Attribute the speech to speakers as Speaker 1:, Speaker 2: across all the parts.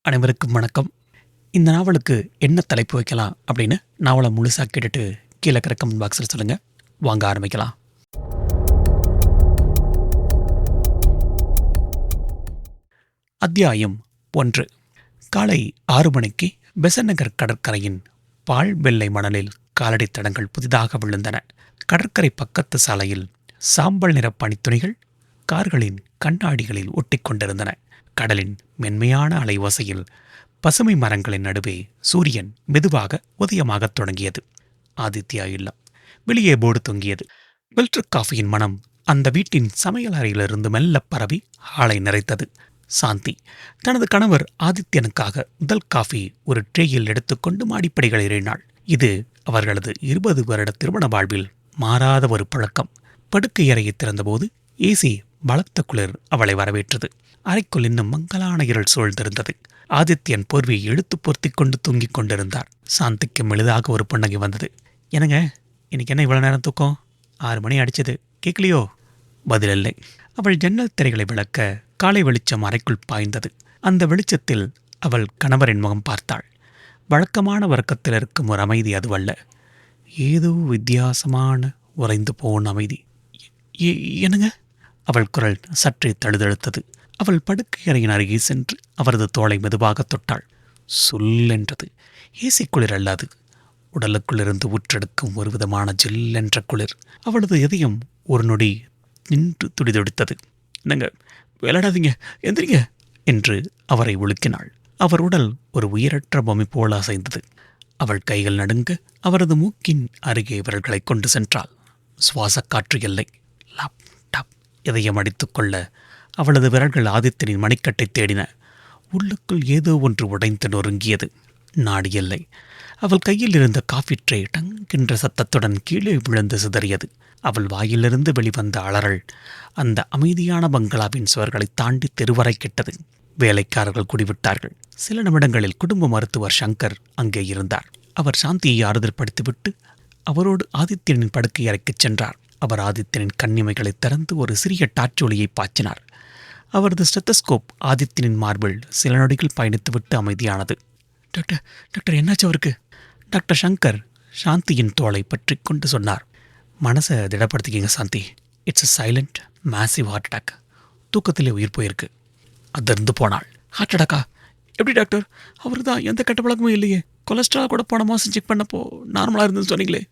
Speaker 1: அனைவருக்கும் வணக்கம். இந்த நாவலுக்கு என்ன தலைப்பு வைக்கலாம் அப்படின்னு நாவலை முழுசாக கேட்டுட்டு கீழே இருக்கிற கமெண்ட் பாக்ஸில் சொல்லுங்கள். வாங்க ஆரம்பிக்கலாம். அத்தியாயம் 1. காலை 6 மணிக்கு பெசன்ட் நகர் கடற்கரையின் பால் வெள்ளை மணலில் காலடி தடங்கள் புதிதாக விழுந்தன. கடற்கரை பக்கத்து சாலையில் சாம்பல் நிற பனித்துணிகள் கார்களின் கண்ணாடிகளில் ஒட்டிக்கொண்டிருந்தன. கடலின் மென்மையான அலைவசையில் பசுமை மரங்களின் நடுவே சூரியன் மெதுவாக உதயமாகத் தொடங்கியது. ஆதித்யா இல்லம் வெளியே போர்டு தொங்கியது. ஃபில்டர் காஃபியின் மனம் அந்த வீட்டின் சமையல் அறையிலிருந்து மெல்ல பரவி ஹாலை நிறைத்தது. சாந்தி தனது கணவர் ஆதித்யனுக்காக முதல் காஃபி ஒரு ட்ரேயில் எடுத்துக்கொண்டு மாடிப்படிகள் ஏறினாள். இது அவர்களது 20 வருட திருமண வாழ்வில் மாறாத ஒரு பழக்கம். படுக்கை அறையை திறந்தபோது ஏசி பலத்த குளிர் அவளை வரவேற்றது. அறைக்குள் இன்னும் மங்கலான இருள் சூழ்ந்திருந்தது. ஆதித்யன் போர்வையை இழுத்து பொருத்தி கொண்டு தூங்கிக் கொண்டிருந்தார். சாந்திக்கு மெளிதாக ஒரு புன்னகை வந்தது. என்னங்க, இன்னைக்கு என்ன இவ்வளவு நேரம் தூக்கம்? 6 மணி அடிச்சது, கேட்கலையோ? பதிலில்லை. அவள் ஜன்னல் திரைகளை விளக்க காலை வெளிச்சம் அறைக்குள் பாய்ந்தது. அந்த வெளிச்சத்தில் அவள் கணவரின் முகம் பார்த்தாள். வழக்கமான வர்க்கத்தில் இருக்கும் ஒரு அமைதி அதுவல்ல. ஏதோ வித்தியாசமான உறைந்து போன அமைதி. என்னங்க? அவள் குரல் சற்றே தழுதழுத்தது. அவள் படுக்கை அறையின் அருகே சென்று அவரது தோளை மெதுவாக தொட்டாள். சொல்லென்றது. ஏசி குளிர் அல்லாது, உடலுக்குள்ளிருந்து ஊற்றெடுக்கும் ஒரு விதமான ஜில்லென்ற குளிர். அவளது இதயம் ஒரு நொடி நின்று துடிதுடித்தது. என்னங்க, விளையாடாதீங்க, எந்திரிங்க என்று அவரை உலுக்கினாள். அவர் உடல் ஒரு உயிரற்ற பொம்மை போல அசைந்தது. அவள் கைகள் நடுங்க அவரது மூக்கின் அருகே விரல்களை கொண்டு சென்றாள். சுவாச காற்று இல்லை. லாப் டாப் இதயம் அடித்துக்கொள்ள அவளது விரல்கள் ஆதித்தனின் மணிக்கட்டை தேடின. உள்ளுக்குள் ஏதோ ஒன்று உடைந்து நொறுங்கியது. நாடி இல்லை. அவள் கையில் இருந்த காஃபி ட்ரே டங்கென்ற சத்தத்துடன் கீழே விழுந்து சிதறியது. அவள் வாயிலிருந்து வெளிவந்த அலறல் அந்த அமைதியான பங்களாவின் சுவர்களை தாண்டி தெருவரை கெட்டது. வேலைக்காரர்கள் குடிவிட்டார்கள். சில நிமிடங்களில் குடும்ப மருத்துவர் சங்கர் அங்கே இருந்தார். அவர் சாந்தியை ஆறுதல் படுத்திவிட்டு அவரோடு ஆதித்யனின் படுக்கை அறைக்குச் சென்றார். அவர் ஆதித்யனின் கண்ணிமைகளை திறந்து ஒரு சிறிய டார்ச்சொலியை பாய்ச்சினார். அவரது ஸ்டெத்தஸ்கோப் ஆதித்யனின் மார்பில் சில நொடிகள் பயணித்துவிட்டு அமைதியானது. டாக்டர், டாக்டர், என்னாச்சு அவருக்கு? டாக்டர் சங்கர் சாந்தியின் தோளை பற்றி கொண்டு சொன்னார். மனசை திடப்படுத்திக்கிங்க Shanthi. It's a silent massive heart attack. தூக்கத்திலே உயிர் போயிருக்கு. அதிர்ந்து போனாள். ஹார்ட் அட்டாக்கா? எப்படி டாக்டர்? அவரு தான் எந்த கெட்ட பழக்கமும் இல்லையே. கொலஸ்ட்ரால் கூட போன மாதம் செக் பண்ணப்போ நார்மலாக இருந்துன்னு சொன்னீங்களே.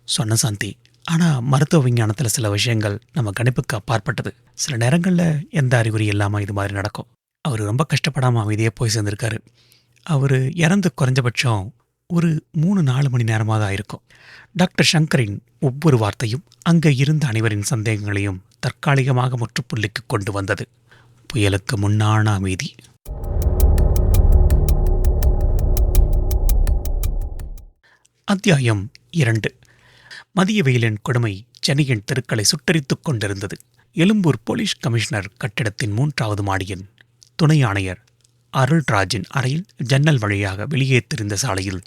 Speaker 1: சொன்ன சாந்தி. ஆனால் மருத்துவ விஞ்ஞானத்தில் சில விஷயங்கள் நம்ம கணிப்புக்கு அப்பாற்பட்டது. சில நேரங்களில் எந்த அறிகுறி இல்லாமல் இது மாதிரி நடக்கும். அவர் ரொம்ப கஷ்டப்படாமல் அமைதியாக போய் சேர்ந்திருக்காரு. அவர் இறந்து குறைஞ்சபட்சம் ஒரு 3-4 மணி நேரமாக தான் இருக்கும். டாக்டர் சங்கரின் ஒவ்வொரு வார்த்தையும் அங்கே இருந்த அனைவரின் சந்தேகங்களையும் தற்காலிகமாக முற்றுப்புள்ளிக்கு கொண்டு வந்தது. புயலுக்கு முன்னான அமைதி. அத்தியாயம் 2. மதிய வெயிலின் கொடுமை சென்னையின் தெருக்களை சுட்டரித்துக் கொண்டிருந்தது. எழும்பூர் போலீஸ் கமிஷனர் கட்டிடத்தின் 3வது மாடியின் துணை ஆணையர் அருள்ராஜின் அறையில் ஜன்னல் வழியாக வெளியே தெரிந்த சாலையில்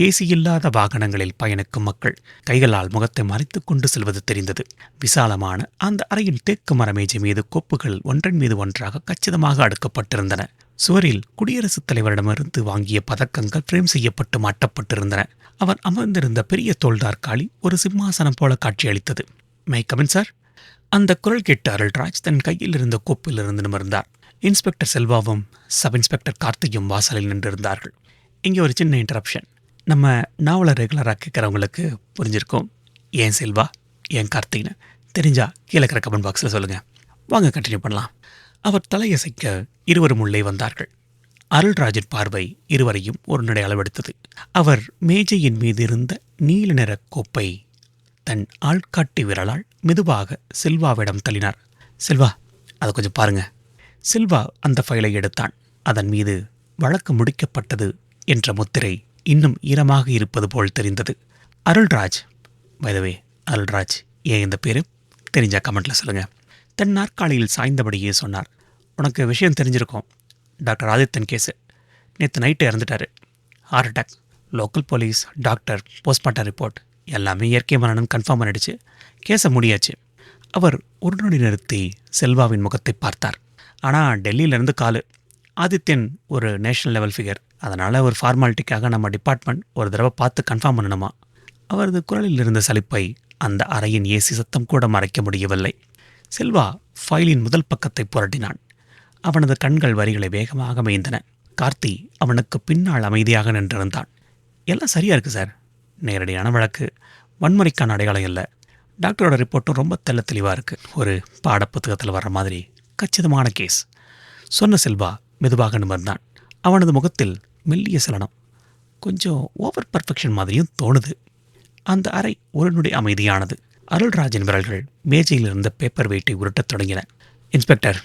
Speaker 1: ஏசி இல்லாத வாகனங்களில் பயணிக்கும் மக்கள் கைகளால் முகத்தை மறைத்து கொண்டு செல்வது தெரிந்தது. விசாலமான அந்த அறையின் தேக்கு மரமேஜை மீது கோப்புகள் ஒன்றன் மீது ஒன்றாக கச்சிதமாக அடுக்கப்பட்டிருந்தன. சுவரில் குடியரசுத் தலைவரிடமிருந்து வாங்கிய பதக்கங்கள் ஃப்ரேம் செய்யப்பட்டு மாட்டப்பட்டிருந்தன. அவர் அமர்ந்திருந்த பெரிய தோள்தார்காலி ஒரு சிம்மாசனம் போல காட்சியளித்தது. My come in sir? அந்த குரல் கேட்டு அருள்ராஜ் தன் கையில் இருந்த கோப்பிலிருந்து நிமிர்ந்தார். இன்ஸ்பெக்டர் செல்வாவும் சப் இன்ஸ்பெக்டர் கார்த்தியும் வாசலில் நின்றிருந்தார்கள். இங்கே ஒரு சின்ன இன்டரப்ஷன். நம்ம நாவலை ரெகுலராக கேட்குறவங்களுக்கு புரிஞ்சிருக்கும். ஏன் செல்வா, ஏன் கார்த்திக்னு தெரிஞ்சா கீழே இருக்கிற கமெண்ட் பாக்ஸில் சொல்லுங்கள். வாங்க கண்டினியூ பண்ணலாம். அவர் தலையசைக்க இருவரும் உள்ளே வந்தார்கள். அருள்ராஜின் பார்வை இருவரையும் ஒரு நடை அளவெடுத்தது. அவர் மேஜையின் மீது இருந்த நீல நிற கோப்பை தன் ஆள்காட்டி விரலால் மெதுவாக செல்வாவிடம் தள்ளினார். செல்வா, அதை கொஞ்சம் பாருங்க. செல்வா அந்த ஃபைலை எடுத்தான். அதன் மீது வழக்கு முடிக்கப்பட்டது என்ற முத்திரை இன்னும் ஈரமாக இருப்பது போல் தெரிந்தது. அருள்ராஜ். வைதவே, அருள்ராஜ் ஏன் இந்த பேரு? தெரிஞ்சா கமெண்ட்ல சொல்லுங்க. தன் நாற்காலியில் சாய்ந்தபடியே சொன்னார். உனக்கு விஷயம் தெரிஞ்சிருக்கும். Doctor Adithan case. நேற்று நைட்டு இறந்துட்டார். Heart attack. Local police, doctor, postmortem report எல்லாமே இயற்கை மரணம் கன்ஃபார்ம் பண்ணிடுச்சு. கேஸை முடியாச்சு. அவர் ஒரு நொடி நிறுத்தி செல்வாவின் முகத்தை பார்த்தார். ஆனால் டெல்லியிலேருந்து காலு. ஆதித்யன் ஒரு நேஷனல் லெவல் ஃபிகர். அதனால் ஒரு ஃபார்மாலிட்டிக்காக நம்ம டிபார்ட்மெண்ட் ஒரு தடவை பார்த்து கன்ஃபார்ம் பண்ணணுமா. அவரது குரலில் இருந்த சலிப்பை அந்த அறையின் ஏசி சத்தம் கூட மறைக்க முடியவில்லை. செல்வா ஃபைலின் முதல் பக்கத்தை புரட்டினான். அவனது கண்கள் வரிகளை வேகமாக மேய்ந்தன. கார்த்தி அவனுக்கு பின்னால் அமைதியாக நின்றிருந்தான். எல்லாம் சரியா இருக்கு சார். நேரடியான வழக்கு, வன்முறைக்கான அடையாளம் இல்லை. டாக்டரோட ரிப்போர்ட்டும் ரொம்ப தெளிவாக இருக்கு. ஒரு பாடப்புத்தகத்தில் வர்ற மாதிரி கச்சிதமான கேஸ் சொன்ன செல்வா மெதுவாக நிமிர்ந்தான். அவனது முகத்தில் மெல்லிய சலனம். கொஞ்சம் ஓவர் பர்ஃபெக்ஷன் மாதிரியும் தோணுது. அந்த அறை ஒரு நொடி அமைதியானது. அருள்ராஜின் விரல்கள் மேஜையில் இருந்த பேப்பர் வெயிட்டை உருட்டத் தொடங்கின. இன்ஸ்பெக்டர்,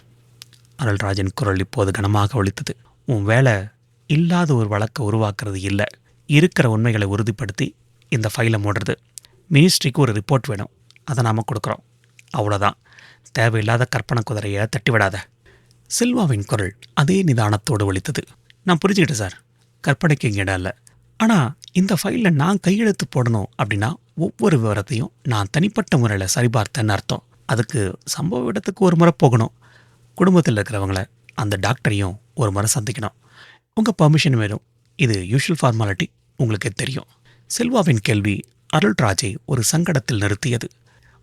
Speaker 1: அருள்ராஜின் குரல் இப்போது கனமாக ஒலித்தது. உன் வேலை இல்லாத ஒரு வழக்கை உருவாக்குறது இல்லை, இருக்கிற உண்மைகளை உறுதிப்படுத்தி இந்த ஃபைலை மூடுறது. மினிஸ்ட்ரிக்கு ஒரு ரிப்போர்ட் வேணும், அதை நாம் கொடுக்குறோம். அவ்வளோதான். தேவையில்லாத கற்பனை குதிரையை தட்டிவிடாத. செல்வாவின் குரல் அதே நிதானத்தோடு ஒலித்தது. நான் புரிஞ்சுக்கிட்டேன் சார், கற்பனைக்கு இங்கே இடம் இல்லை. ஆனால் இந்த ஃபைலில் நான் கையெழுத்து போடணும் அப்படின்னா ஒவ்வொரு விவரத்தையும் நான் தனிப்பட்ட முறையில் சரிபார்த்தேன்னு அர்த்தம். அதுக்கு சம்பவ இடத்துக்கு ஒரு முறை போகணும். குடும்பத்தில் இருக்கிறவங்கள, அந்த டாக்டரையும் ஒரு முறை சந்திக்கணும். உங்கள் பர்மிஷன் வேணும். இது யூஷுவல் ஃபார்மாலிட்டி, உங்களுக்கே தெரியும். செல்வாவின் கேள்வி அருள்ராஜை ஒரு சங்கடத்தில் நிறுத்தியது.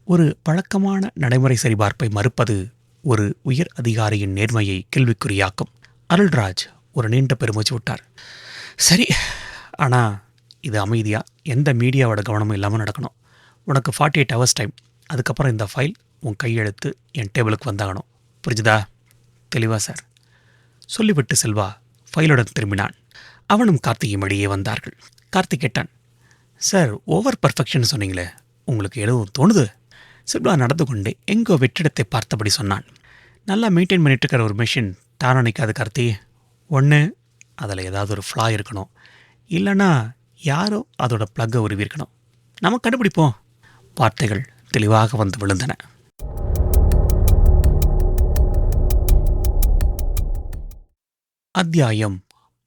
Speaker 1: ஒரு வழக்கமான நடைமுறை சரிபார்ப்பை மறுப்பது ஒரு உயர் அதிகாரியின் நேர்மையை கேள்விக்குறியாக்கும். அருள்ராஜ் ஒரு நீண்ட பெருமூச்சு விட்டார். சரி, ஆனால் இது அமைதியாக எந்த மீடியாவோட கவனமும் இல்லாமல் நடக்கணும். உனக்கு 48 hours டைம். அதுக்கப்புறம் இந்த ஃபைல் உன் கையெழுத்து என் டேபிளுக்கு வந்தாகணும். புரிஞ்சுதா? தெளிவா சார். சொல்லிவிட்டு செல்வா ஃபைலுடன் திரும்பினான். அவனும் கார்த்தியும் வெளியே வந்தார்கள். கார்த்திக் கேட்டான், சார் ஓவர் பர்ஃபெக்ஷன் சொன்னீங்களே, உங்களுக்கு எதுவும் தோணுது? செல்வா நடந்து கொண்டே எங்கோ வெற்றிடத்தை பார்த்தபடி சொன்னான். நல்லா மெயின்டைன் பண்ணிட்டு இருக்கிற ஒரு மெஷின் தானே நிற்காது கார்த்தி. ஒன்று அதில் ஏதாவது ஒரு ஃப்ளா இருக்கணும், இல்லைன்னா யாரோ அதோட ப்ளக்கை உருவிருக்கணும். நம்ம கண்டுபிடிப்போம். வார்த்தைகள் தெளிவாக வந்து விழுந்தன. அத்தியாயம்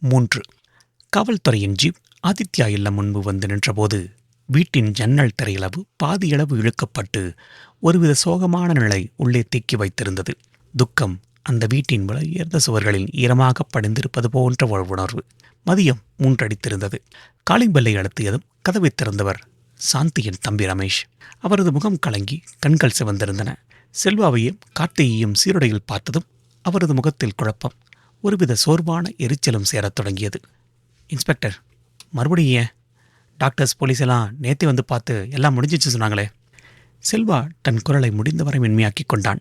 Speaker 1: 3. காவல்துறையின் ஜீப் ஆதித்யா இல்லம் முன்பு வந்து நின்றபோது வீட்டின் ஜன்னல் திரையளவு பாதியளவு இழுக்கப்பட்டு ஒருவித சோகமான நிலை உள்ளே தேக்கி வைத்திருந்தது. துக்கம் அந்த வீட்டின் உயர்ந்த சுவர்களில் ஈரமாக படிந்திருப்பது போன்ற ஒரு உணர்வு. மதியம் 3 அடித்திருந்தது. காலிங் பெல்லை அழுத்தியதும் கதவை திறந்தவர் சாந்தியின் தம்பி ரமேஷ். அவரது முகம் கலங்கி கண்கள் சிவந்திருந்தன. செல்வாவையும் கார்த்தியையும் சீருடையில் பார்த்ததும் அவரது முகத்தில் குழப்பம், ஒருவித சோர்வான எரிச்சலும் சேரத் தொடங்கியது. இன்ஸ்பெக்டர், மறுபடியும் ஏன்? டாக்டர்ஸ் போலீஸ் எல்லாம் நேற்றே வந்து பார்த்து எல்லாம் முடிஞ்சிச்சு சொன்னாங்களே. செல்வா தன் குரலை முடிந்தவரை மென்மையாக்கி கொண்டான்.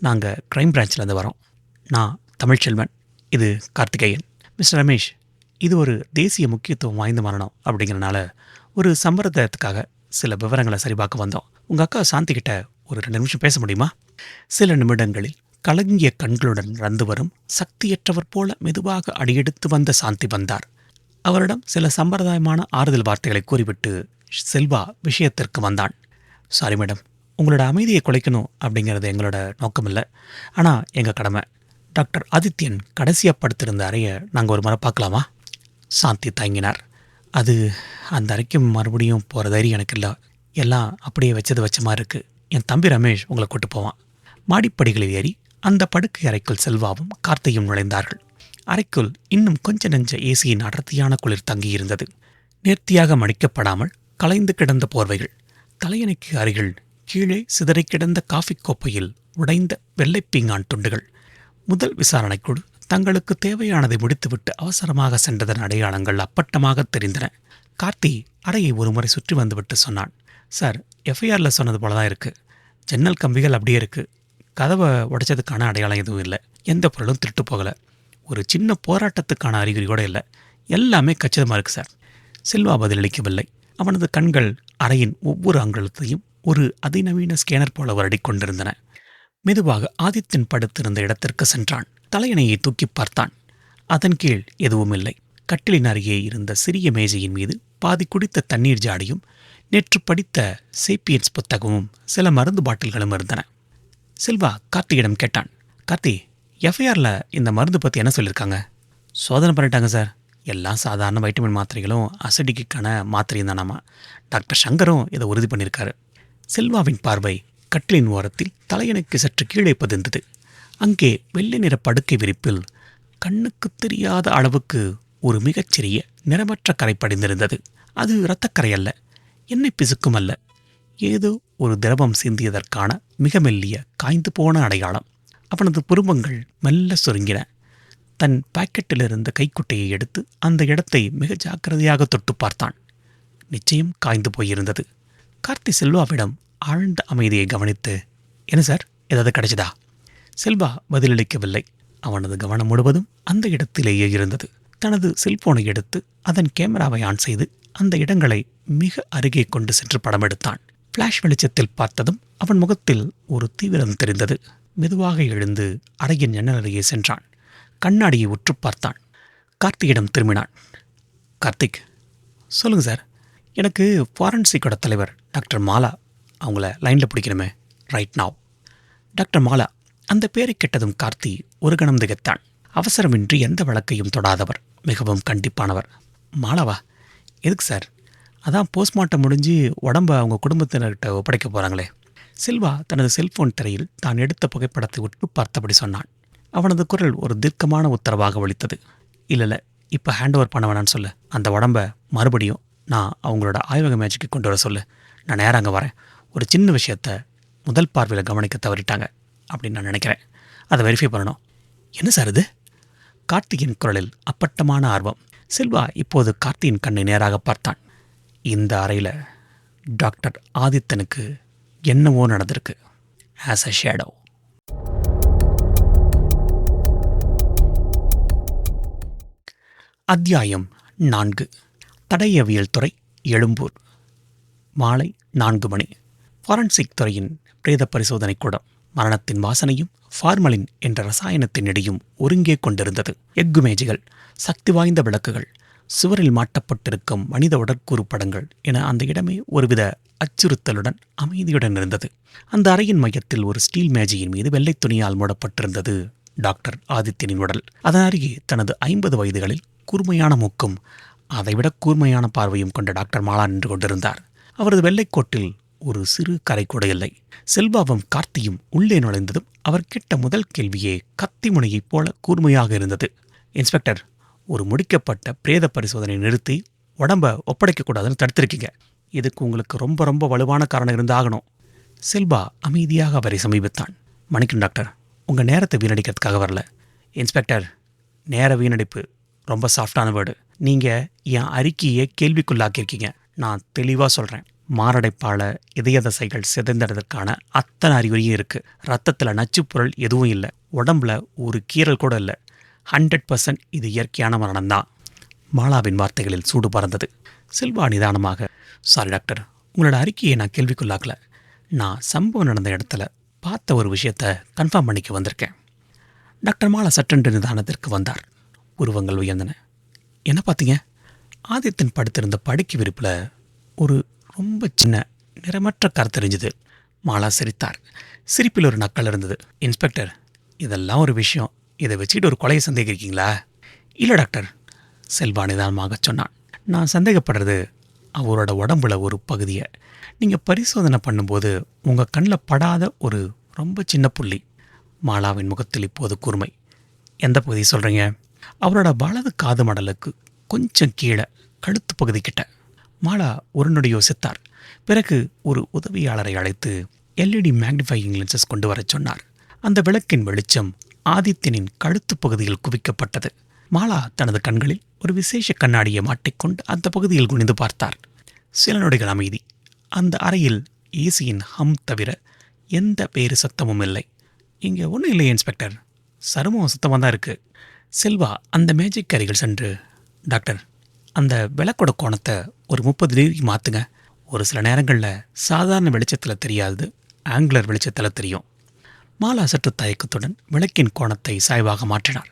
Speaker 1: நாங்கள் க்ரைம் பிரான்ச்சிலேருந்து வரோம். நான் தமிழ்ச்செல்வன், இது கார்த்திகேயன். மிஸ்டர் ரமேஷ், இது ஒரு தேசிய முக்கியத்துவம் வாய்ந்த மரணம் அப்படிங்கிறனால ஒரு சம்பிரதாயத்துக்காக சில விவரங்களை சரிபார்க்க வந்தோம். உங்கள் அக்கா சாந்தி கிட்ட ஒரு 2 நிமிஷம் பேச முடியுமா? சில நிமிடங்களில் கலங்கிய கண்களுடன் நடந்து வரும் சக்தியற்றவர் போல மெதுவாக அடியெடுத்து வந்த சாந்தி வந்தார். அவரிடம் சில சம்பிரதாயமான ஆறுதல் வார்த்தைகளை கூறிவிட்டு செல்வா விஷயத்திற்கு வந்தான். சாரி மேடம், உங்களோட அமைதியை குலைக்கணும் அப்படிங்கிறது எங்களோட நோக்கம் இல்லை. ஆனால் எங்கள் கடமை. டாக்டர் ஆதித்யன் கடைசியாக படுத்திருந்த அறையை நாங்கள் ஒரு முறை பார்க்கலாமா? சாந்தி தயங்கினார். அது அந்த அறைக்கு மறுபடியும் போகிற தைரியம் எனக்கு இல்லை. எல்லாம் அப்படியே வச்ச மாதிரி இருக்குது. என் தம்பி ரமேஷ் உங்களை கூட்டு போவான். மாடிப்படிகளில் ஏறி அந்த படுக்கை அறைக்குள் செல்வாவும் கார்த்தியும் நுழைந்தார்கள். அறைக்குள் இன்னும் கொஞ்ச நெஞ்ச ஏசியின் அடர்த்தியான குளிர் தங்கியிருந்தது. நேர்த்தியாக மடிக்கப்படாமல் கலைந்து கிடந்த போர்வைகள், தலையணைக்கு அருகில் கீழே சிதறி கிடந்த காஃபி கோப்பையில் உடைந்த வெள்ளைப்பீங்கான் துண்டுகள். முதல் விசாரணைக்குழு தங்களுக்கு தேவையானதை முடித்துவிட்டு அவசரமாக சென்றதன் அடையாளங்கள் அப்பட்டமாக தெரிந்தன. கார்த்தி அறையை ஒருமுறை சுற்றி வந்துவிட்டு சொன்னான். சார், எஃப்ஐஆரில் சொன்னது போல தான் இருக்குது. ஜன்னல் கம்பிகள் அப்படியே இருக்குது. கதவை உடைச்சதுக்கான அடையாளம் எதுவும் இல்லை. எந்த பொருளும் திருட்டு போகலை. ஒரு சின்ன போராட்டத்துக்கான அறிகுறி கூட இல்லை. எல்லாமே கச்சிதமாக இருக்குது சார். செல்வா பதிலளிக்கவில்லை. அவனது கண்கள் அறையின் ஒவ்வொரு அங்குலத்தையும் ஒரு அதிநவீன ஸ்கேனர் போல வருடி கொண்டிருந்தன. மெதுவாக ஆதித்யன் படுத்திருந்த இடத்திற்கு சென்றான். தலையணையை தூக்கி பார்த்தான். அதன் கீழ் எதுவும் இல்லை. கட்டிலின் அருகே இருந்த சிறிய மேஜையின் மீது பாதி குடித்த தண்ணீர் ஜாடியும் நேற்று படித்த சேப்பியன்ஸ் புத்தகமும் சில மருந்து பாட்டில்களும் இருந்தன. செல்வா கார்த்தியிடம் கேட்டான். கார்த்தி, எஃப்ஐஆரில் இந்த மருந்து பற்றி என்ன சொல்லியிருக்காங்க? சோதனை பண்ணிட்டாங்க சார். எல்லாம் சாதாரண வைட்டமின் மாத்திரைகளும் அசிடிக்கான மாத்திரையும் தானாமா. டாக்டர் சங்கரும் இதை உறுதி பண்ணியிருக்காரு. செல்வாவின் பார்வை கட்டிலின் ஓரத்தில் தலையணைக்கு சற்று கீழே பதிந்தது. அங்கே வெள்ளை நிற படுக்கை விரிப்பில் கண்ணுக்கு தெரியாத அளவுக்கு ஒரு மிகச்சிறிய நிறமற்ற கரை படிந்திருந்தது. அது இரத்தக்கரை அல்ல, எண்ணெய் பிசுக்கும் அல்ல, ஏதோ ஒரு திரவம் சிந்தியதற்கான மிக மெல்லிய காய்ந்து போன அடையாளம். அவனது புருவங்கள் மெல்ல சுருங்கின. தன் பாக்கெட்டிலிருந்த கைக்குட்டையை எடுத்து அந்த இடத்தை மிக ஜாக்கிரதையாக தொட்டு பார்த்தான். நிச்சயம் காய்ந்து போயிருந்தது. கார்த்தி செல்வாவிடம் ஆழ்ந்த அமைதியை கவனித்து, என்ன சார், ஏதாவது கிடைச்சதா? செல்வா பதிலளிக்கவில்லை. அவனது கவனம் முழுவதும் அந்த இடத்திலேயே இருந்தது. தனது செல்போனை எடுத்து அதன் கேமராவை ஆன் செய்து அந்த இடங்களை மிக அருகே கொண்டு சென்று படம் எடுத்தான். பிளாஷ் வெளிச்சத்தில் பார்த்ததும் அவன் முகத்தில் ஒரு தீவிரம் தெரிந்தது. மெதுவாக எழுந்து அறையின் ஜன்னல் அருகே சென்றான். கண்ணாடியை உற்று பார்த்தான். கார்த்தியிடம் திரும்பினான். கார்த்திக், சொல்லுங்க சார். எனக்கு ஃபாரன்சிக்கோட தலைவர் டாக்டர் மாலா, அவங்கள லைனில் பிடிக்கணுமே, ரைட் நாவ். டாக்டர் மாலா, அந்த பேரை கேட்டதும் கார்த்தி ஒரு கணம் திகைத்தான். அவசரமின்றி எந்த வழக்கையும் தொடாதவர், மிகவும் கண்டிப்பானவர். மாலாவா? எதுக்கு சார்? அதான் போஸ்ட்மார்ட்டம் முடிஞ்சு உடம்ப அவங்க குடும்பத்தினர்கிட்ட ஒப்படைக்க போகிறாங்களே. செல்வா தனது செல்போன் திரையில் தான் எடுத்த புகைப்படத்தை உற்று பார்த்தபடி சொன்னான். அவனது குரல் ஒரு தீர்க்கமான உத்தரவாக ஒலித்தது. இல்லை, இப்போ ஹேண்ட் ஓவர் பண்ண வேணான்னு சொல்லு. அந்த உடம்பை மறுபடியும் நான் அவங்களோட ஆய்வக மேட்சுக்கு கொண்டு வர சொல்லு. நான் நேரம் அங்கே வரேன். ஒரு சின்ன விஷயத்த முதல் பார்வையில் கவனிக்க தவறிட்டாங்க அப்படின்னு நான் நினைக்கிறேன். அதை வெரிஃபை பண்ணணும். என்ன சார் இது? கார்த்தியின் குரலில் அப்பட்டமான ஆர்வம். செல்வா இப்போது கார்த்தியின் கண்ணை நேராக பார்த்தான். இந்த அறையில் டாக்டர் ஆதித்தனுக்கு என்னவோ நடந்திருக்கு. As a shadow. அத்தியாயம் 4. தடயவியல் துறை, எழும்பூர். மாலை 4 மணி. ஃபாரன்சிக் துறையின் பிரேத பரிசோதனை கூடம் மரணத்தின் வாசனையும் ஃபார்மலின் என்ற ரசாயனத்தின் இடையும் ஒருங்கே கொண்டிருந்தது. எஃகு மேஜைகள், சக்தி வாய்ந்த விளக்குகள், சுவரில் மாட்டப்பட்டிருக்கும் மனித உடற்கூறு படங்கள் என அந்த இடமே ஒருவித அச்சுறுத்தலுடன் அமைதியுடன் இருந்தது. அந்த அறையின் மையத்தில் ஒரு ஸ்டீல் மேஜையின் மீது வெள்ளை துணியால் மூடப்பட்டிருந்தது டாக்டர் ஆதித்யனின் உடல். அதன் அருகே தனது 50 வயதுகளில் கூர்மையான மூக்கும் அதைவிட கூர்மையான பார்வையும் கொண்ட டாக்டர் மாலா நின்று கொண்டிருந்தார். அவரது வெள்ளைக்கோட்டில் ஒரு சிறு கரை கூட இல்லை. செல்வாவும் கார்த்தியும் உள்ளே நுழைந்ததும் அவர் கேட்ட முதல் கேள்வியே கத்தி முனையைப் போல கூர்மையாக இருந்தது. இன்ஸ்பெக்டர், ஒரு முடிக்கப்பட்ட பிரேத பரிசோதனை நிறுத்தி உடம்ப ஒப்படைக்கக்கூடாதுன்னு தடுத்திருக்கீங்க. இதுக்கு உங்களுக்கு ரொம்ப ரொம்ப வலுவான காரணம் இருந்தாகணும். செல்வா அமைதியாக அவரை சமீபித்தான். மன்னிக்கணும் டாக்டர், உங்கள் நேரத்தை வீணடிக்கிறதுக்காக வரல. இன்ஸ்பெக்டர், நேர வீணடிப்பு ரொம்ப சாஃப்டான வேர்டு. நீங்கள் என் அறிக்கையை கேள்விக்குள்ளாக்கியிருக்கீங்க. நான் தெளிவாக சொல்கிறேன். மாரடைப்பால் இதய தசைகள் சிதைந்ததற்கான அத்தனை அறிகுறியும் இருக்குது. ரத்தத்தில் நச்சுப்பொருள் எதுவும் இல்லை. உடம்புல ஒரு கீறல் கூட இல்லை. 100% இது இயற்கையான மரணம்தான். மாலாவின் வார்த்தைகளில் சூடு பறந்தது. செல்வா நிதானமாக, சாரி டாக்டர், உங்களோட அறிக்கையை நான் கேள்விக்குள்ளாக்கல. நான் சம்பவம் நடந்த இடத்துல பார்த்த ஒரு விஷயத்தை கன்ஃபார்ம் பண்ணிக்க வந்திருக்கேன். டாக்டர் மாலா சற்றென்று நிதானத்திற்கு வந்தார். உருவங்கள் உயர்ந்தன. என்ன பார்த்தீங்க? ஆதித்தன் படுத்திருந்த படுக்கை விரிப்பில் ஒரு ரொம்ப சின்ன நிறமற்ற கரு தெரிஞ்சுது. மாலா சிரித்தார். சிரிப்பில் ஒரு நக்கல் இருந்தது. இன்ஸ்பெக்டர், இதெல்லாம் ஒரு விஷயம். இதை வச்சுக்கிட்டு ஒரு கொலையை சந்தேகிக்கீங்களா? இல்லை டாக்டர், செல்வா நிதானமாக சொன்னான். நான் சந்தேகப்படுறது அவரோட உடம்புல ஒரு பகுதியை. நீங்கள் பரிசோதனை பண்ணும்போது உங்கள் கண்ணில் படாத ஒரு ரொம்ப சின்ன புள்ளி. மாலாவின் முகத்தில் இப்போது கூர்மை. எந்த பகுதி சொல்கிறீங்க? அவரோட வலது காது மடலுக்கு கொஞ்சம் கீழே கழுத்து பகுதி கிட்ட. மாலா ஒரு நொடி யோசித்தார். பிறகு ஒரு உதவியாளரை அழைத்து LED மேக்னிஃபையிங் லென்சஸ் கொண்டு வரச் சொன்னார். அந்த விளக்கின் வெளிச்சம் ஆதித்யனின் கழுத்து பகுதியில் குவிக்கப்பட்டது. மாலா தனது கண்களில் ஒரு விசேஷ கண்ணாடியை மாட்டிக்கொண்டு அந்த பகுதியில் குனிந்து பார்த்தார். சில நொடிகள் அமைதி. அந்த அறையில் ஏசியின் ஹம் தவிர எந்த வேறு சத்தமும் இல்லை. இங்கே ஒன்றும் இல்லை இன்ஸ்பெக்டர், சருமம் சுத்தமாக தான் இருக்குது. செல்வா அந்த மேஜிக் அறைகள் சென்று, டாக்டர், அந்த விளக்கோட கோணத்தை ஒரு 30 டிகிரி மாற்றுங்க. ஒரு சில நேரங்களில் சாதாரண வெளிச்சத்தில் தெரியாது, ஆங்குலர் வெளிச்சத்தில் தெரியும். மாலா சற்று தயக்கத்துடன் விளக்கின் கோணத்தை சாய்வாக மாற்றினார்.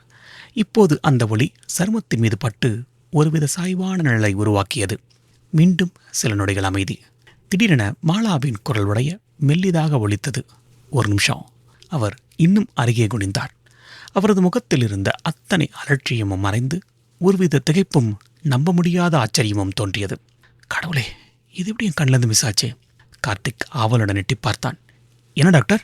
Speaker 1: இப்போது அந்த ஒளி சருமத்தின் மீது பட்டு ஒருவித சாய்வான நிழலை உருவாக்கியது. மீண்டும் சில நொடிகள் அமைதி. திடீரென மாலாவின் குரல் உடைய மெல்லிதாக ஒலித்தது. ஒரு நிமிஷம். அவர் இன்னும் அருகே குனிந்தார். அவரது முகத்தில் இருந்த அத்தனை அலட்சியமும் மறைந்து ஒருவித திகைப்பும் நம்ப முடியாத ஆச்சரியமும் தோன்றியது. கடவுளே, இது எப்படி என் கண்ணிலிருந்து மிஸ் ஆச்சு? கார்த்திக் ஆவலுடன் எட்டி பார்த்தான். என்ன டாக்டர்?